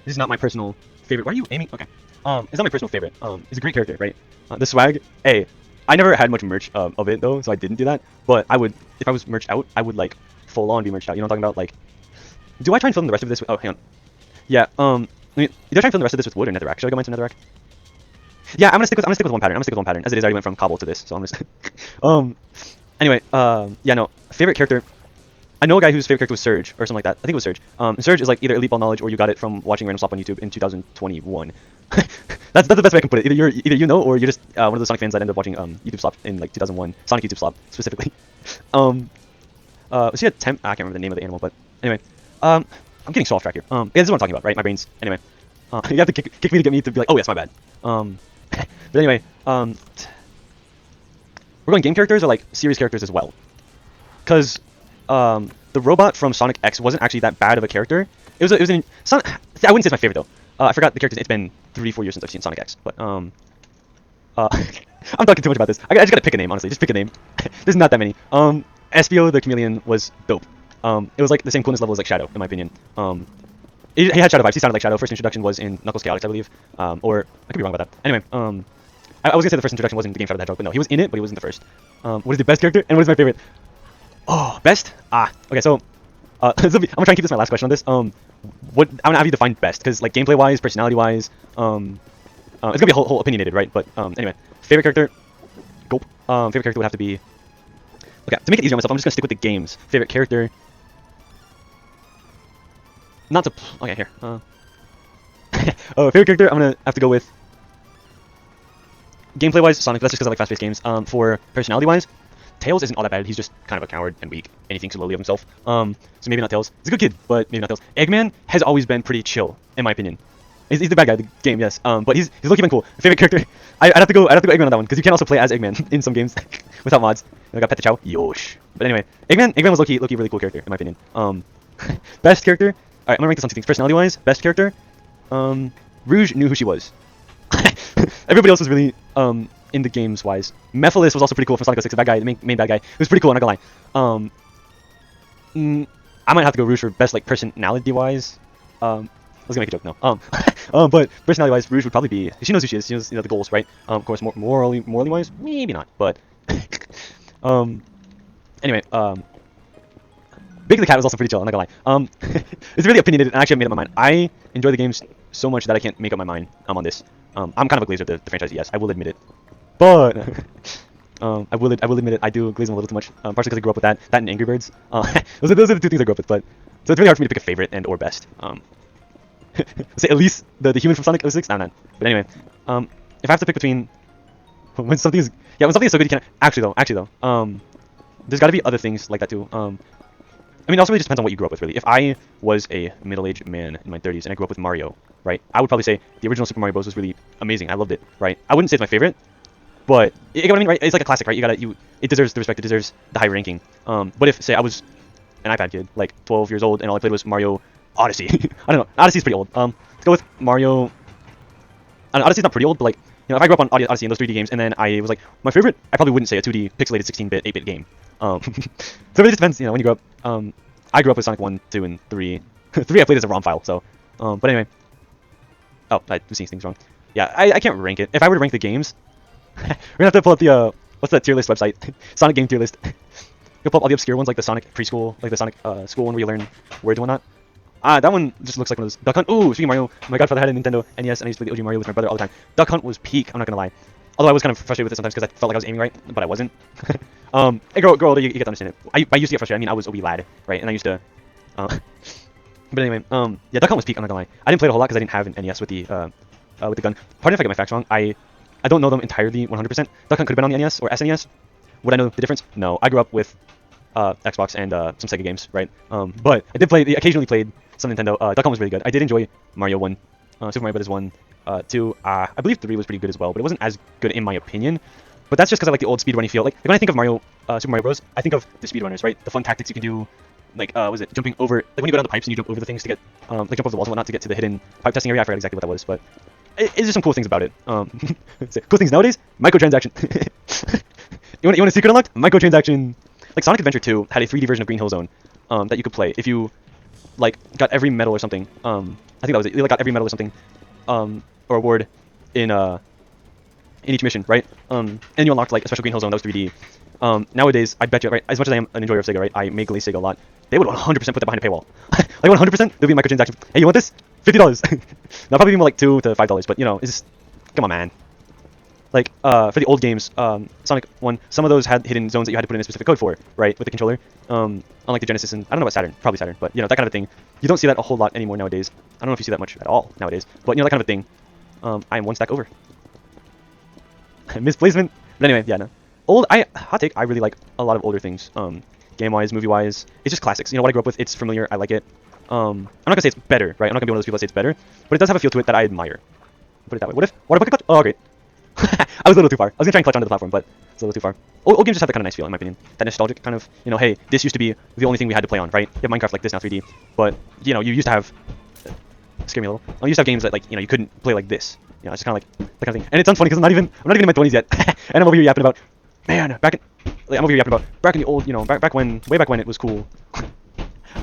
This is not my personal favorite. Why are you aiming? Okay. It's not my personal favorite. It's a great character, right? The swag, hey, I never had much merch of it though, so I didn't do that. But I would, if I was merched out, I would like full on be merched out. You know what I'm talking about? Like, do I try and film the rest of this? Oh, hang on. Yeah. Do I try and film the rest of this with wood or netherrack? Should I go into netherrack? Yeah, I'm gonna stick with one pattern. I'm gonna stick with one pattern as it is. I already went from cobble to this, so I'm gonna. Anyway. Yeah. No. Favorite character. I know a guy whose favorite character was Surge, or something like that. I think it was Surge. Surge is like either elite ball knowledge or you got it from watching random swap on YouTube in 2021. That's the best way I can put it. Either you know, or you're just one of those Sonic fans that ended up watching YouTube swap in like 2001, Sonic YouTube swap specifically. Was he a temp? I can't remember the name of the animal, but anyway, I'm getting so off track here. Yeah, this is what I'm talking about, right? My brain's anyway. You have to kick me to get me to be like, oh yes, my bad. But anyway, we're going game characters or like series characters as well, because the robot from Sonic X wasn't actually that bad of a character. It was an Sonic. I wouldn't say it's my favorite though. I forgot the characters. It's been 3-4 years since I've seen Sonic X, but I'm talking too much about this. I just gotta pick a name, honestly. Just pick a name. There's not that many. Espio the Chameleon was dope. It was like the same coolness level as like Shadow, in my opinion. He had Shadow vibes. He sounded like Shadow. First introduction was in Knuckles Chaotix, I believe. Or I could be wrong about that. Anyway, I was gonna say the first introduction was in the game Shadow the Hedgehog, but no, he was in it, but he wasn't the first. What is the best character and what is my favorite? Oh, best? Okay, so I'm gonna try and keep this my last question on this. I'm gonna have you define best, because like gameplay wise, personality wise, it's gonna be a whole opinionated, right? But anyway, favorite character, Gulp. Favorite character would have to be. Okay, to make it easier on myself, I'm just gonna stick with the games. Favorite character. Not to. Okay, here. Favorite character, I'm gonna have to go with. Gameplay wise, Sonic. That's just because I like fast-paced games. For personality wise, Tails isn't all that bad. He's just kind of a coward and weak, and he thinks lowly of himself. So maybe not Tails. He's a good kid, but maybe not Tails. Eggman has always been pretty chill, in my opinion. He's the bad guy of the game, yes. But he's low-key been cool. Favorite character, I'd have to go Eggman on that one, because you can also play as Eggman in some games without mods. I got Pet the Chow, Yosh. But anyway, Eggman was low-key really cool character, in my opinion. Best character. All right, I'm gonna rank this on two things. Personality-wise, best character. Rouge knew who she was. Everybody else was really in the games wise. Mephiles was also pretty cool from Sonic 06. The bad guy, the main bad guy. It was pretty cool. I'm not gonna lie. I might have to go Rouge for best like personality wise. I was gonna make a joke. No. But personality wise, Rouge would probably be. She knows who she is. She knows the goals, right? Of course, morally wise, maybe not. But anyway, Big the Cat was also pretty chill. I'm not gonna lie. It's really opinionated, and I actually made up my mind. I enjoy the games so much that I can't make up my mind on this. I'm kind of a glazer of the franchise, yes, I will admit it. But I will admit it. I do glaze them a little too much. Partially because I grew up with that and Angry Birds. Those are the two things I grew up with. But so it's really hard for me to pick a favorite and or best. Say at least the human from Sonic 06. No, not. But anyway, if I have to pick between when something is so good you can't actually though there's got to be other things like that too. I mean, it also really just depends on what you grew up with, really. If I was a middle-aged man in my 30s and I grew up with Mario, right, I would probably say the original Super Mario Bros. Was really amazing. I loved it, right? I wouldn't say it's my favorite, but you get what I mean, right? It's like a classic, right? It deserves the respect, it deserves the high ranking. But if, say, I was an iPad kid, like 12 years old, and all I played was Mario Odyssey, I don't know, Odyssey's pretty old. Let's go with Mario. I don't know, Odyssey's not pretty old, but like, you know, if I grew up on Odyssey and those 3D games, and then I was like, my favorite, I probably wouldn't say a 2D pixelated 16-bit, 8-bit game. So it really just depends, you know, when you grow up. I grew up with Sonic 1, 2, and 3. 3 I played as a ROM file, so. But anyway. Oh, I was seeing things wrong. Yeah, I can't rank it. If I were to rank the games, we're gonna have to pull up the, what's that tier list website? Sonic game tier list. You'll pull up all the obscure ones, like the Sonic preschool, like the Sonic school one where you learn words and whatnot. That one just looks like one of those. Duck Hunt. Ooh, speaking of Mario, my godfather had a Nintendo NES, and I used to play the OG Mario with my brother all the time. Duck Hunt was peak, I'm not gonna lie. Although I was kind of frustrated with it sometimes because I felt like I was aiming right, but I wasn't. Grow older, you get to understand it. I used to get frustrated. I mean, I was a wee lad, right? And I used to. But anyway, yeah, Duck Hunt was peak. I'm not gonna lie. I didn't play it a whole lot because I didn't have an NES with the gun. Pardon if I get my facts wrong. I don't know them entirely 100%. Duck Hunt could have been on the NES or SNES. Would I know the difference? No. I grew up with Xbox and some Sega games, right? But I did occasionally played some Nintendo. Duck Hunt was really good. I did enjoy Mario 1, Super Mario Bros. 1, 2. I believe 3 was pretty good as well, but it wasn't as good in my opinion. But that's just because I like the old speedrunning feel. Like when I think of Mario, Super Mario Bros., I think of the speedrunners, right? The fun tactics you can do, like was it jumping over, like when you go down the pipes and you jump over the things to get, like jump over the walls and whatnot to get to the hidden pipe testing area. I forgot exactly what that was, but it's just some cool things about it. Cool things nowadays, microtransaction. you want a secret unlocked? Microtransaction. Like Sonic Adventure 2 had a 3D version of Green Hill Zone that you could play if you like got every medal or something. I think that was it. You like got every medal or something, or award in each mission, right? And you unlocked like a special Green Hill Zone that was 3D. Nowadays, I bet you, right, as much as I am an enjoyer of Sega, right, I may glaze Sega a lot, they would 100% put that behind a paywall. Like 100%, there'll be microtransaction. Hey, you want this? $50. Now probably be more like $2 to $5, but you know, it's just, come on, man. Like, for the old games, Sonic 1, some of those had hidden zones that you had to put in a specific code for, right, with the controller. Unlike the Genesis and, I don't know about Saturn, probably Saturn, but, you know, that kind of a thing. You don't see that a whole lot anymore nowadays. I don't know if you see that much at all nowadays, but, you know, that kind of a thing. I am one stack over. Misplacement. But anyway, yeah, no. Hot take, I really like a lot of older things. Game-wise, movie-wise, it's just classics. You know, what I grew up with, it's familiar, I like it. I'm not gonna say it's better, right? I'm not gonna be one of those people that say it's better, but it does have a feel to it that I admire. Put it that way. What if water bucket clutch? Oh, great. I was a little too far. I was gonna try and clutch onto the platform, but it's a little too far. Old games just have that kind of nice feel, in my opinion. That nostalgic kind of, you know, hey, this used to be the only thing we had to play on, right? You have Minecraft like this now, 3D, but you know, you used to have. Scare me a little. You used to have games that like you know you couldn't play like this. You know, it's just kind of like that kind of thing. And it's unfunny because I'm not even in my 20s yet, and I'm over here yapping about, man, I'm over here yapping about back in the old, you know, way back when it was cool.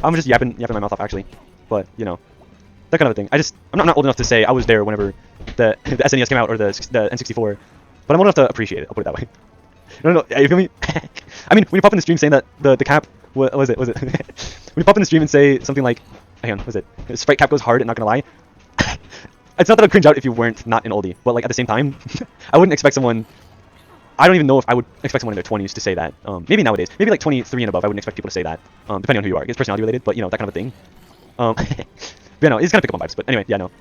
I'm just yapping my mouth off actually, but you know, that kind of a thing. I'm not old enough to say I was there whenever the SNES came out or the N64, but I'm old enough to appreciate it. I'll put it that way. No, you feel me? I mean, when you pop in the stream saying that the cap, what was it? When you pop in the stream and say something like, hang on, was it? Sprite cap goes hard, and not gonna lie. It's not that I'd cringe out if you weren't not an oldie, but like at the same time, I wouldn't expect someone. I don't even know if I would expect someone in their 20s to say that. Maybe nowadays, maybe like 23 and above, I wouldn't expect people to say that. Depending on who you are, it's personality related, but you know that kind of a thing. But yeah, no, it's kind of pick up on vibes. But anyway, yeah, no.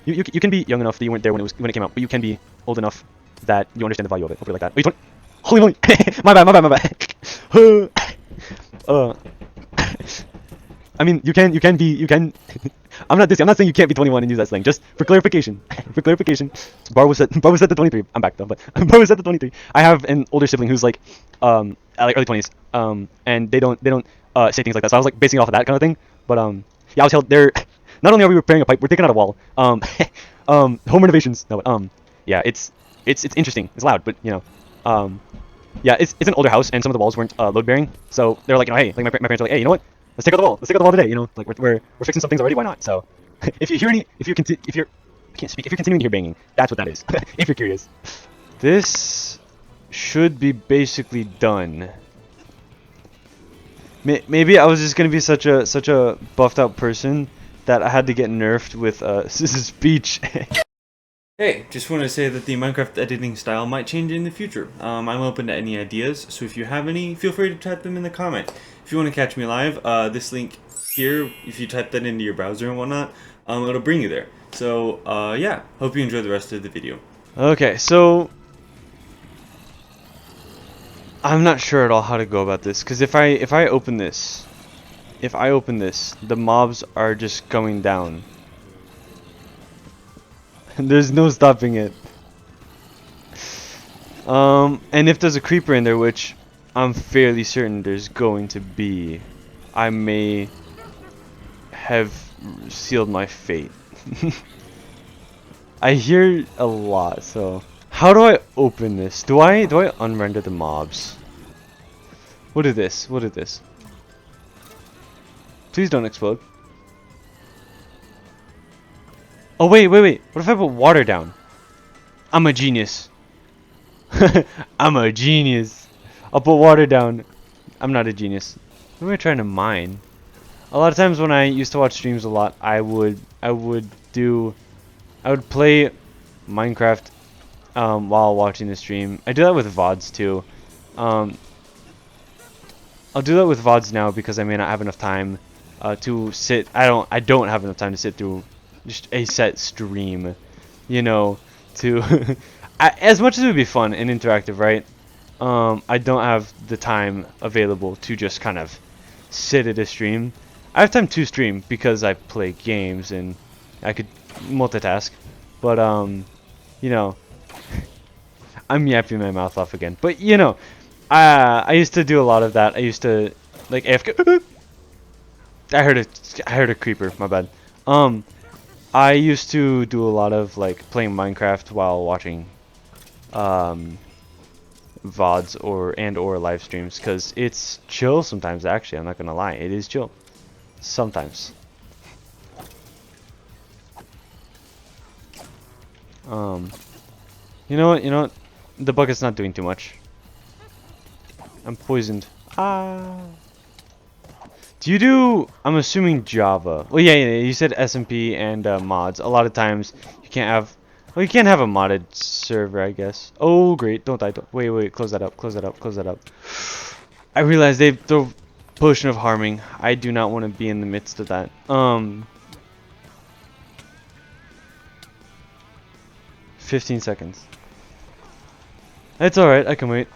You can be young enough that you weren't there when it came out, but you can be old enough that you understand the value of it. Hopefully, like that. Are you 20? Holy moly! my bad. I mean, you can be. I'm not saying you can't be 21 and use that slang. Just for clarification. Bar was set to 23. I'm back though, but bar was set to 23. I have an older sibling who's like early 20s. And they don't say things like that. So I was like basing it off of that kind of thing. But yeah, I was held there. Not only are we repairing a pipe, we're taking out a wall. Home renovations. No, but yeah, it's interesting. It's loud, but you know, yeah, it's an older house, and some of the walls weren't load bearing. So they're like, you know, hey, like my parents are like, hey, you know what? Let's take out the wall. Let's take out the wall today. You know, like we're fixing some things already. Why not? So if you're continuing to hear banging, that's what that is. If you're curious,
This should be basically done. Maybe I was just gonna be such a buffed out person that I had to get nerfed with speech. Hey, just want to say that the Minecraft editing style might change in the future. I'm open to any ideas, so if you have any, feel free to type them in the comment. If you want to catch me live, this link here, if you type that into your browser and whatnot, it'll bring you there. So, yeah, hope you enjoy the rest of the video.
Okay, so I'm not sure at all how to go about this, because if I open this, the mobs are just going down. There's no stopping it. And if there's a creeper in there, which I'm fairly certain there's going to be, I may have sealed my fate. I hear a lot, so how do I open this? Do I unrender the mobs? What is this? What is this? Please don't explode. Oh wait. What if I put water down? I'm a genius. I'm a genius. I'll put water down. I'm not a genius. What am I trying to mine? A lot of times when I used to watch streams a lot, I would play Minecraft while watching the stream. I do that with VODs too. I'll do that with VODs now because I may not have enough time to sit. I don't have enough time to sit through just a set stream, you know, to as much as it would be fun and interactive, right? I don't have the time available to just kind of sit at a stream. I have time to stream because I play games and I could multitask, but you know, I'm yapping my mouth off again. But you know, I used to do a lot of that. I used to like AFK. I heard a creeper. My bad. I used to do a lot of like playing Minecraft while watching VODs or live streams because it's chill sometimes. Actually, I'm not gonna lie, it is chill sometimes. You know what? The bucket's not doing too much. I'm poisoned. Ah. Do you do? I'm assuming Java. Well, yeah. You said SMP and mods. A lot of times you can't have. Well, you can't have a modded server, I guess. Oh, great! Don't die! Don't. Wait! Close that up! Close that up! Close that up! I realize they throw potion of harming. I do not want to be in the midst of that. 15 seconds. It's all right. I can wait.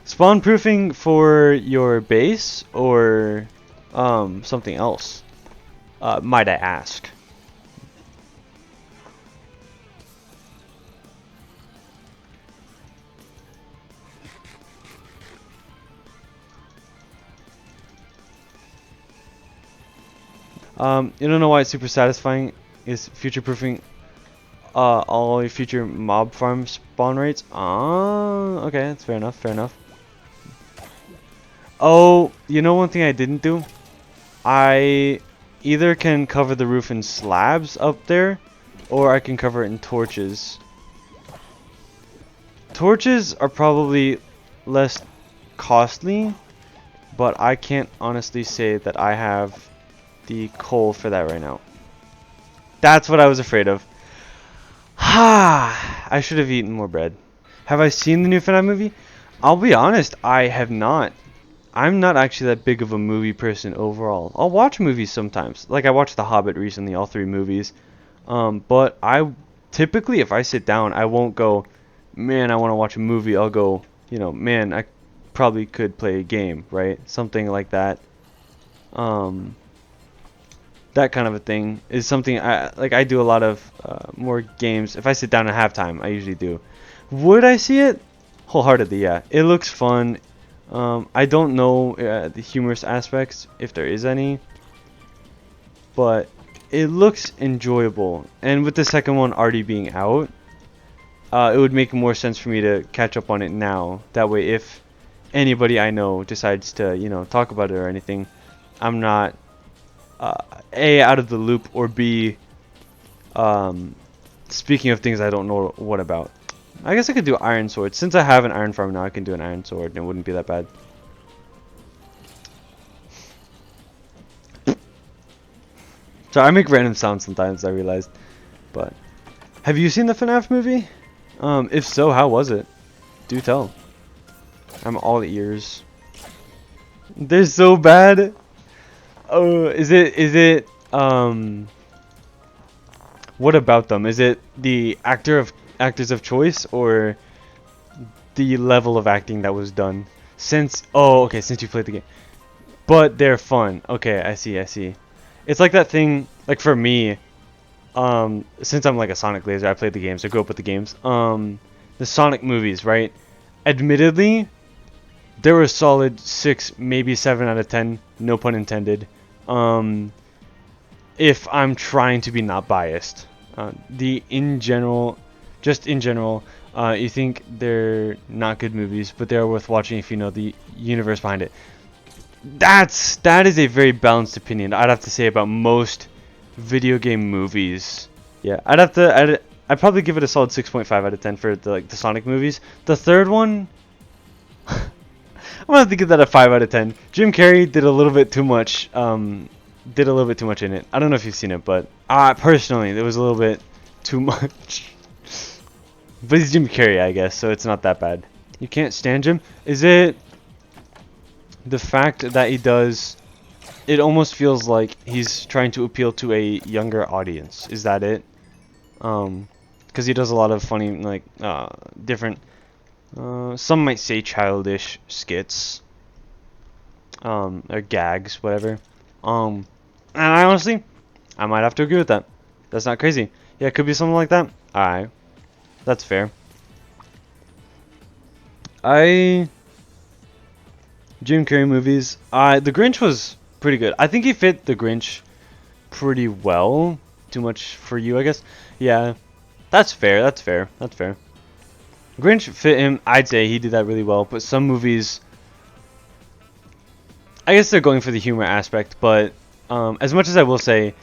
Spawn proofing for your base or something else? Might I ask? You don't know why it's super satisfying is future proofing all your future mob farm spawn rates? Okay, that's fair enough, fair enough. Oh, you know one thing I didn't do? I either can cover the roof in slabs up there, or I can cover it in torches. Torches are probably less costly, but I can't honestly say that I have the coal for that right now. That's what I was afraid of. Ha! I should have eaten more bread. Have I seen the new FNAF movie? I'll be honest, I have not. I'm not actually that big of a movie person overall. I'll watch movies sometimes. Like I watched The Hobbit recently, all 3 movies. But I typically, if I sit down, I won't go, man, I want to watch a movie. I'll go, you know, man, I probably could play a game, right? Something like that. That kind of a thing is something I do a lot of more games. If I sit down and have time, I usually do. Would I see it? Wholeheartedly, yeah. It looks fun. I don't know the humorous aspects, if there is any, but it looks enjoyable. And with the second one already being out, it would make more sense for me to catch up on it now. That way, if anybody I know decides to, you know, talk about it or anything, I'm not A, out of the loop, or B, speaking of things I don't know what about. I guess I could do iron sword. Since I have an iron farm now, I can do an iron sword and it wouldn't be that bad. So I make random sounds sometimes, I realized. But Have you seen the FNAF movie? If so, how was it? Do tell. I'm all ears. They're so bad. Oh, is it what about them? Is it the actors of choice or the level of acting that was done? Since okay, since you played the game. But they're fun. Okay, I see. It's like that thing, like for me, since I'm like a Sonic laser, I played the games, I grew up with the games. The Sonic movies, right? Admittedly, they were a solid 6, maybe 7 out of 10, no pun intended. If I'm trying to be not biased. In general, you think they're not good movies, but they're worth watching if you know the universe behind it. That is a very balanced opinion, I'd have to say, about most video game movies. Yeah, I'd probably give it a solid 6.5 out of 10 for the Sonic movies. The third one, I'm gonna have to give that a 5 out of 10. Jim Carrey did a little bit too much. In it. I don't know if you've seen it, but personally, there was a little bit too much. But he's Jim Carrey, I guess, so it's not that bad. You can't stand Jim. Is it the fact that he does? It almost feels like he's trying to appeal to a younger audience. Is that it? Because he does a lot of funny, like different. Some might say childish skits. Or gags, whatever. And I honestly, I might have to agree with that. That's not crazy. Yeah, it could be something like that. Alright. That's fair. Jim Carrey movies. The Grinch was pretty good. I think he fit the Grinch pretty well. Too much for you, I guess. Yeah. That's fair. Grinch fit him. I'd say he did that really well. But some movies, I guess they're going for the humor aspect, but as much as I will say,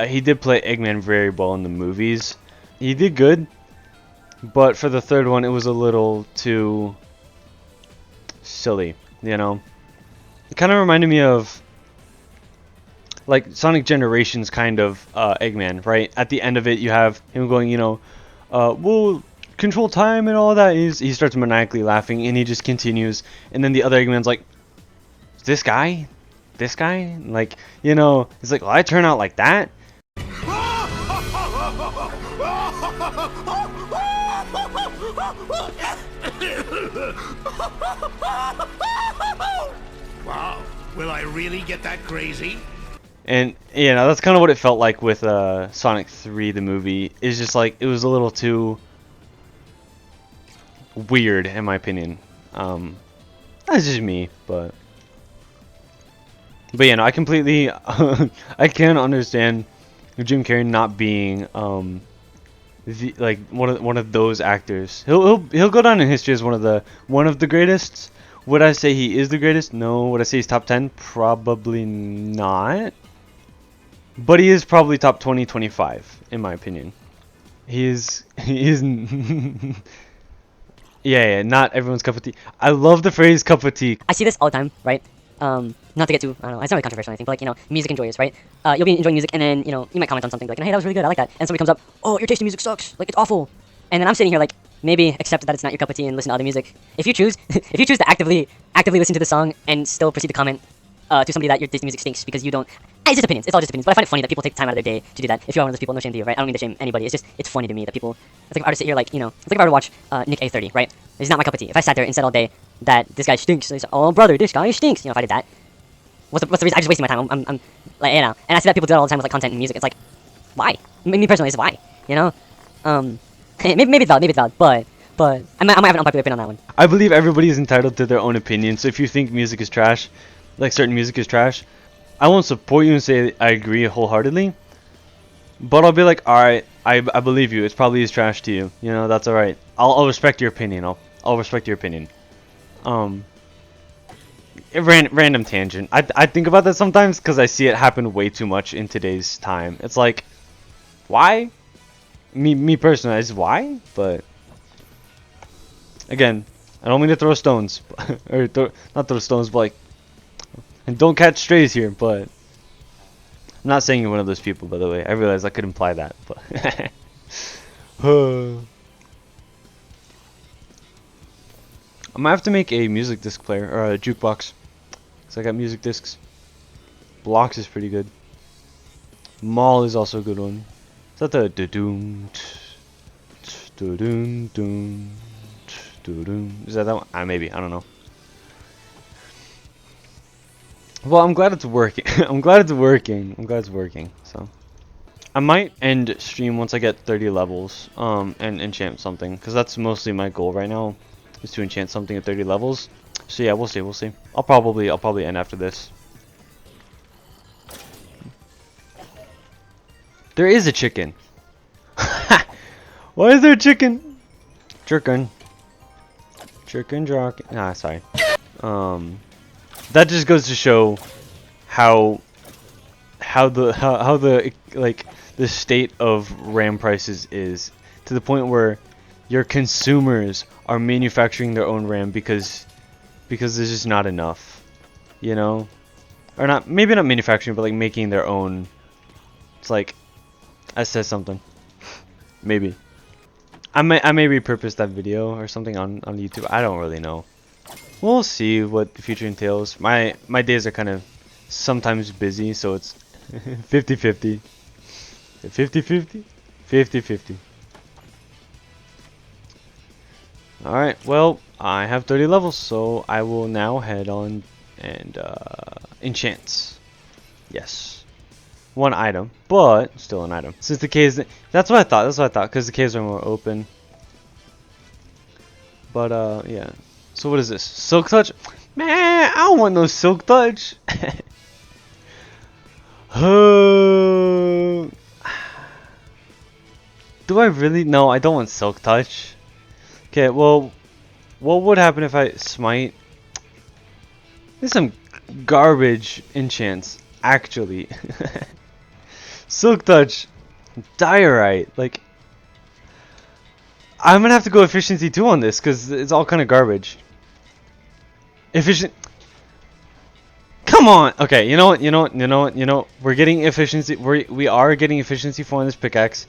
he did play Eggman very well in the movies. He did good, but for the third one, it was a little too silly, you know? It kind of reminded me of, like, Sonic Generations kind of Eggman, right? At the end of it, you have him going, we'll control time and all that. He starts maniacally laughing, and he just continues, and then the other Eggman's like, this guy, like, he's like, well, I turn out like that.
Wow, will I really get that crazy?
And that's kind of what it felt like with Sonic 3, the movie. It's just like, it was a little too weird, in my opinion. That's just me, but yeah, no, I completely I can understand Jim Carrey not being one of those actors. He'll go down in history as one of the greatest. Would I say he is the greatest? No. Would I say he's top 10? Probably not. But he is probably top 20, 25 in my opinion. He is yeah, not everyone's cup of tea. I love the phrase cup of tea.
I see this all the time, right? Not to get too, I don't know, it's not really controversial or anything, but like, music enjoyers, right? You'll be enjoying music and then, you might comment on something like, hey, that was really good, I like that. And somebody comes up, oh, your taste in music sucks, like, it's awful. And then I'm sitting here like, maybe accept that it's not your cup of tea and listen to other music. If you choose to actively listen to the song and still proceed to comment to somebody that your taste in music stinks because you don't, it's just opinions, it's all just opinions, but I find it funny that people take time out of their day to do that. If you are one of those people, no shame to you, right? I don't mean to shame anybody, it's funny to me that people, it's like if I were to sit here like, it's like if I were to watch Nick A30, right? It's not my cup of tea. If I sat there and said all day that this guy stinks, so oh brother, this guy stinks, if I did that, what's the reason? I'm just wasting my time. I'm like, and I see that people do that all the time with like content and music. It's like, why? Me personally, it's why, maybe it's valid, but I might have an unpopular opinion on that one.
I believe everybody is entitled to their own opinion. So if you think music is trash, like certain music is trash, I won't support you and say I agree wholeheartedly. But I'll be like, all right, I believe you. It's probably is trash to you. That's all right. I'll respect your opinion. I'll respect your opinion. Random tangent. I think about that sometimes because I see it happen way too much in today's time. It's like, why? Me personally, it's why? But again, I don't mean to throw stones, or not throw stones, but like, and don't catch strays here. But I'm not saying you're one of those people, by the way. I realize I could imply that, but I might have to make a music disc player or a jukebox. So I got music discs. Blocks is pretty good. Mall is also a good one. Is that the do-doom, do-doom, doom, do-doom? Is that one? Maybe. I don't know. Well, I'm glad it's working. I'm glad it's working. I'm glad it's working. So I might end stream once I get 30 levels. And enchant something, because that's mostly my goal right now, is to enchant something at 30 levels. So yeah, we'll see. We'll see. I'll probably end after this. There is a chicken. Why is there a chicken? Chicken. Chicken jock. Ah, sorry. That just goes to show how the like the state of RAM prices is, to the point where your consumers are manufacturing their own RAM because there's just not enough, you know, or not, maybe not manufacturing, but like making their own. It's like, I said something. Maybe. I may repurpose that video or something on YouTube. I don't really know. We'll see what the future entails. My days are kind of sometimes busy, so it's 50-50. 50-50? 50-50. Alright, well, I have 30 levels, so I will now head on and enchant. Yes. One item, but still an item. Since the caves, that's what I thought, because the caves are more open. But yeah. So what is this? Silk touch? Man, I don't want no silk touch. Do I really? No, I don't want silk touch. Okay, well, what would happen if I smite? There's some garbage enchants, actually. Silk touch, diorite, like, I'm gonna have to go efficiency 2 on this because it's all kind of garbage. Efficient. Come on. Okay, you know what? We're getting efficiency. We are getting efficiency 4 on this pickaxe.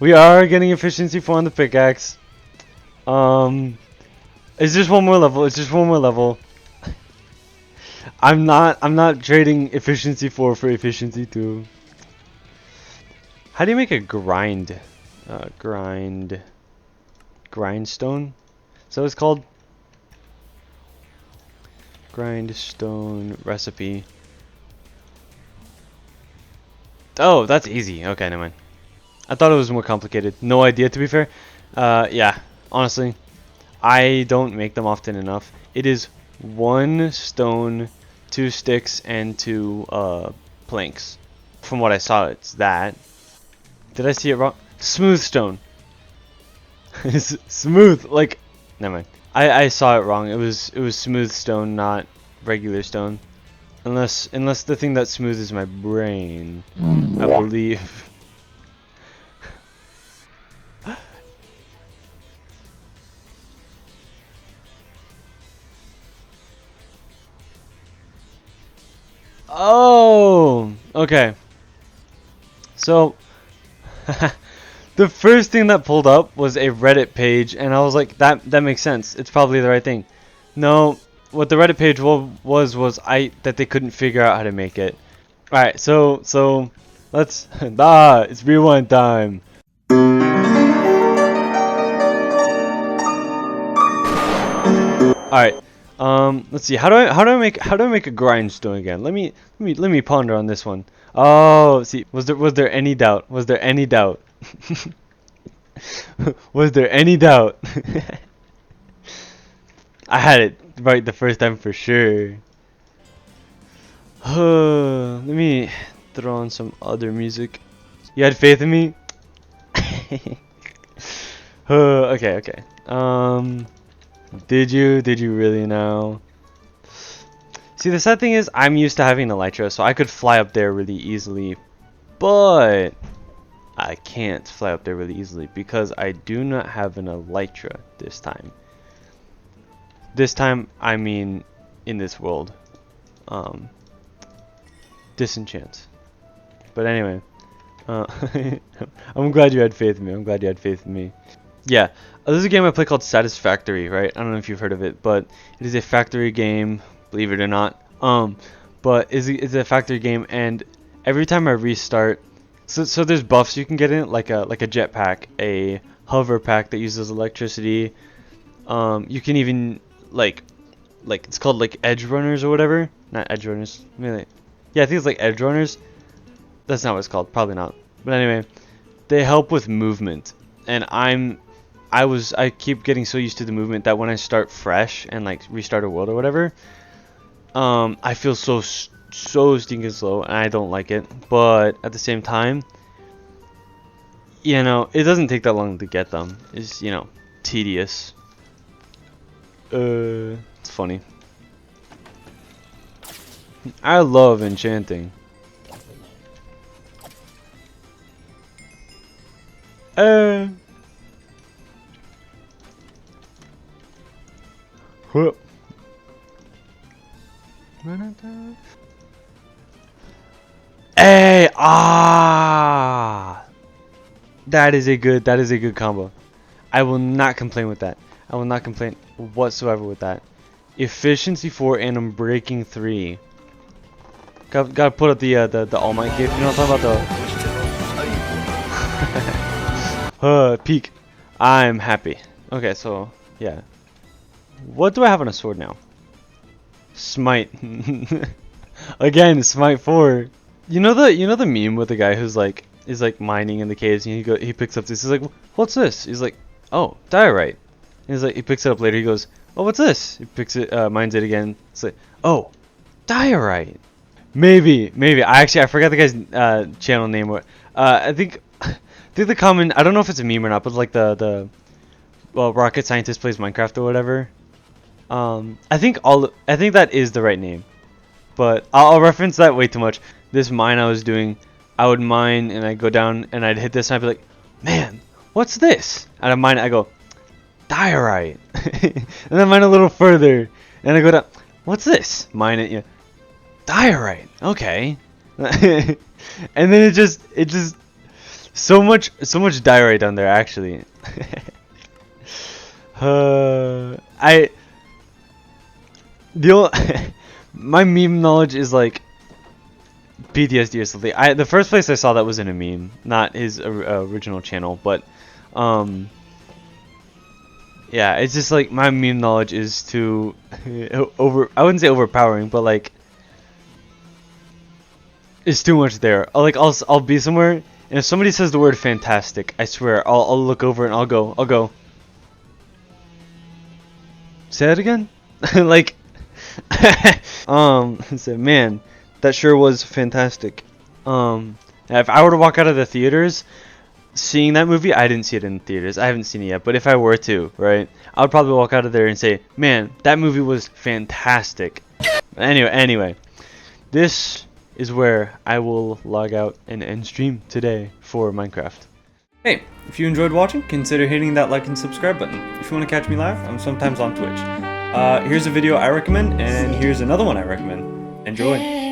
We are getting efficiency 4 on the pickaxe. It's just one more level. It's just one more level. I'm not trading efficiency 4 for efficiency 2. How do you make a grind? Grindstone? Is that what it's called? Grindstone recipe. Oh, that's easy. Okay, never mind. I thought it was more complicated. No idea, to be fair. Yeah, honestly, I don't make them often enough. It is 1 stone, 2 sticks, and 2 planks. From what I saw, it's that. Did I see it wrong? Smooth stone. It's smooth, like, never mind. I saw it wrong. It was smooth stone, not regular stone. Unless the thing that smooth is my brain, I believe. Oh, okay. So, the first thing that pulled up was a Reddit page, and I was like, that makes sense. It's probably the right thing. No, what the Reddit page was that they couldn't figure out how to make it. All right, so let's it's rewind time. All right. Let's see. How do I make a grindstone again? Let me ponder on this one. Oh, see, was there any doubt? Was there any doubt? Was there any doubt? I had it right the first time for sure. Let me throw on some other music. You had faith in me? Okay. Did you really now? See, the sad thing is, I'm used to having elytra, so I could fly up there really easily, but I can't fly up there really easily because I do not have an elytra this time. This time, I mean, in this world. Disenchant. But anyway, Uh, I'm glad you had faith in me. I'm glad you had faith in me. Yeah, this is a game I play called Satisfactory, right? I don't know if you've heard of it, but it is a factory game, believe it or not. But it's a factory game, and every time I restart, so there's buffs you can get in it, like a jetpack, a hover pack that uses electricity. You can even like it's called like edge runners or whatever. Not edge runners. Yeah, I think it's like edge runners. That's not what it's called. Probably not. But anyway, they help with movement, and I keep getting so used to the movement that when I start fresh and like restart a world or whatever, I feel so stinking slow, and I don't like it. But at the same time, you know, it doesn't take that long to get them. It's, you know, tedious. It's funny. I love enchanting. Whoop. Hey, that is a good combo. I will not complain with that. I will not complain whatsoever with that. Efficiency 4 and Unbreaking 3. Gotta put up the All Might gift. You know what I'm talking about? Peak. I'm happy. Okay, so yeah. What do I have on a sword now? Smite. Again, Smite 4. You know the meme with the guy who's like is like mining in the caves, and he picks up this. He's like, "What's this?" He's like, "Oh, diorite." And he's like, he picks it up later. He goes, "Oh, what's this?" He picks it, mines it again. It's like, "Oh, diorite." Maybe. I forgot the guy's channel name. I think the common. I don't know if it's a meme or not, but like the well, rocket scientist plays Minecraft or whatever. I think that is the right name, but I'll reference that way too much. This mine I was doing, I would mine and I'd go down and I'd hit this and I'd be like, "Man, what's this?" And I mine it, I go, "Diorite." And then mine a little further and I go down, "What's this?" Mine it, yeah, "Diorite." Okay. And then it just so much diorite down there actually. My meme knowledge is like PTSD or something. The first place I saw that was in a meme, not his original channel, but yeah, it's just like my meme knowledge is too I wouldn't say overpowering, but like it's too much there. I'll be somewhere, and if somebody says the word fantastic, I swear I'll look over and I'll go. Say that again? Like so, man, that sure was fantastic. If I were to walk out of the theaters seeing that movie, I didn't see it in the theaters. I haven't seen it yet, but if I were to, right, I would probably walk out of there and say, "Man, that movie was fantastic." Anyway, this is where I will log out and end stream today for Minecraft.
Hey, if you enjoyed watching, consider hitting that like and subscribe button. If you want to catch me live, I'm sometimes on Twitch. Here's a video I recommend, and here's another one I recommend. Enjoy.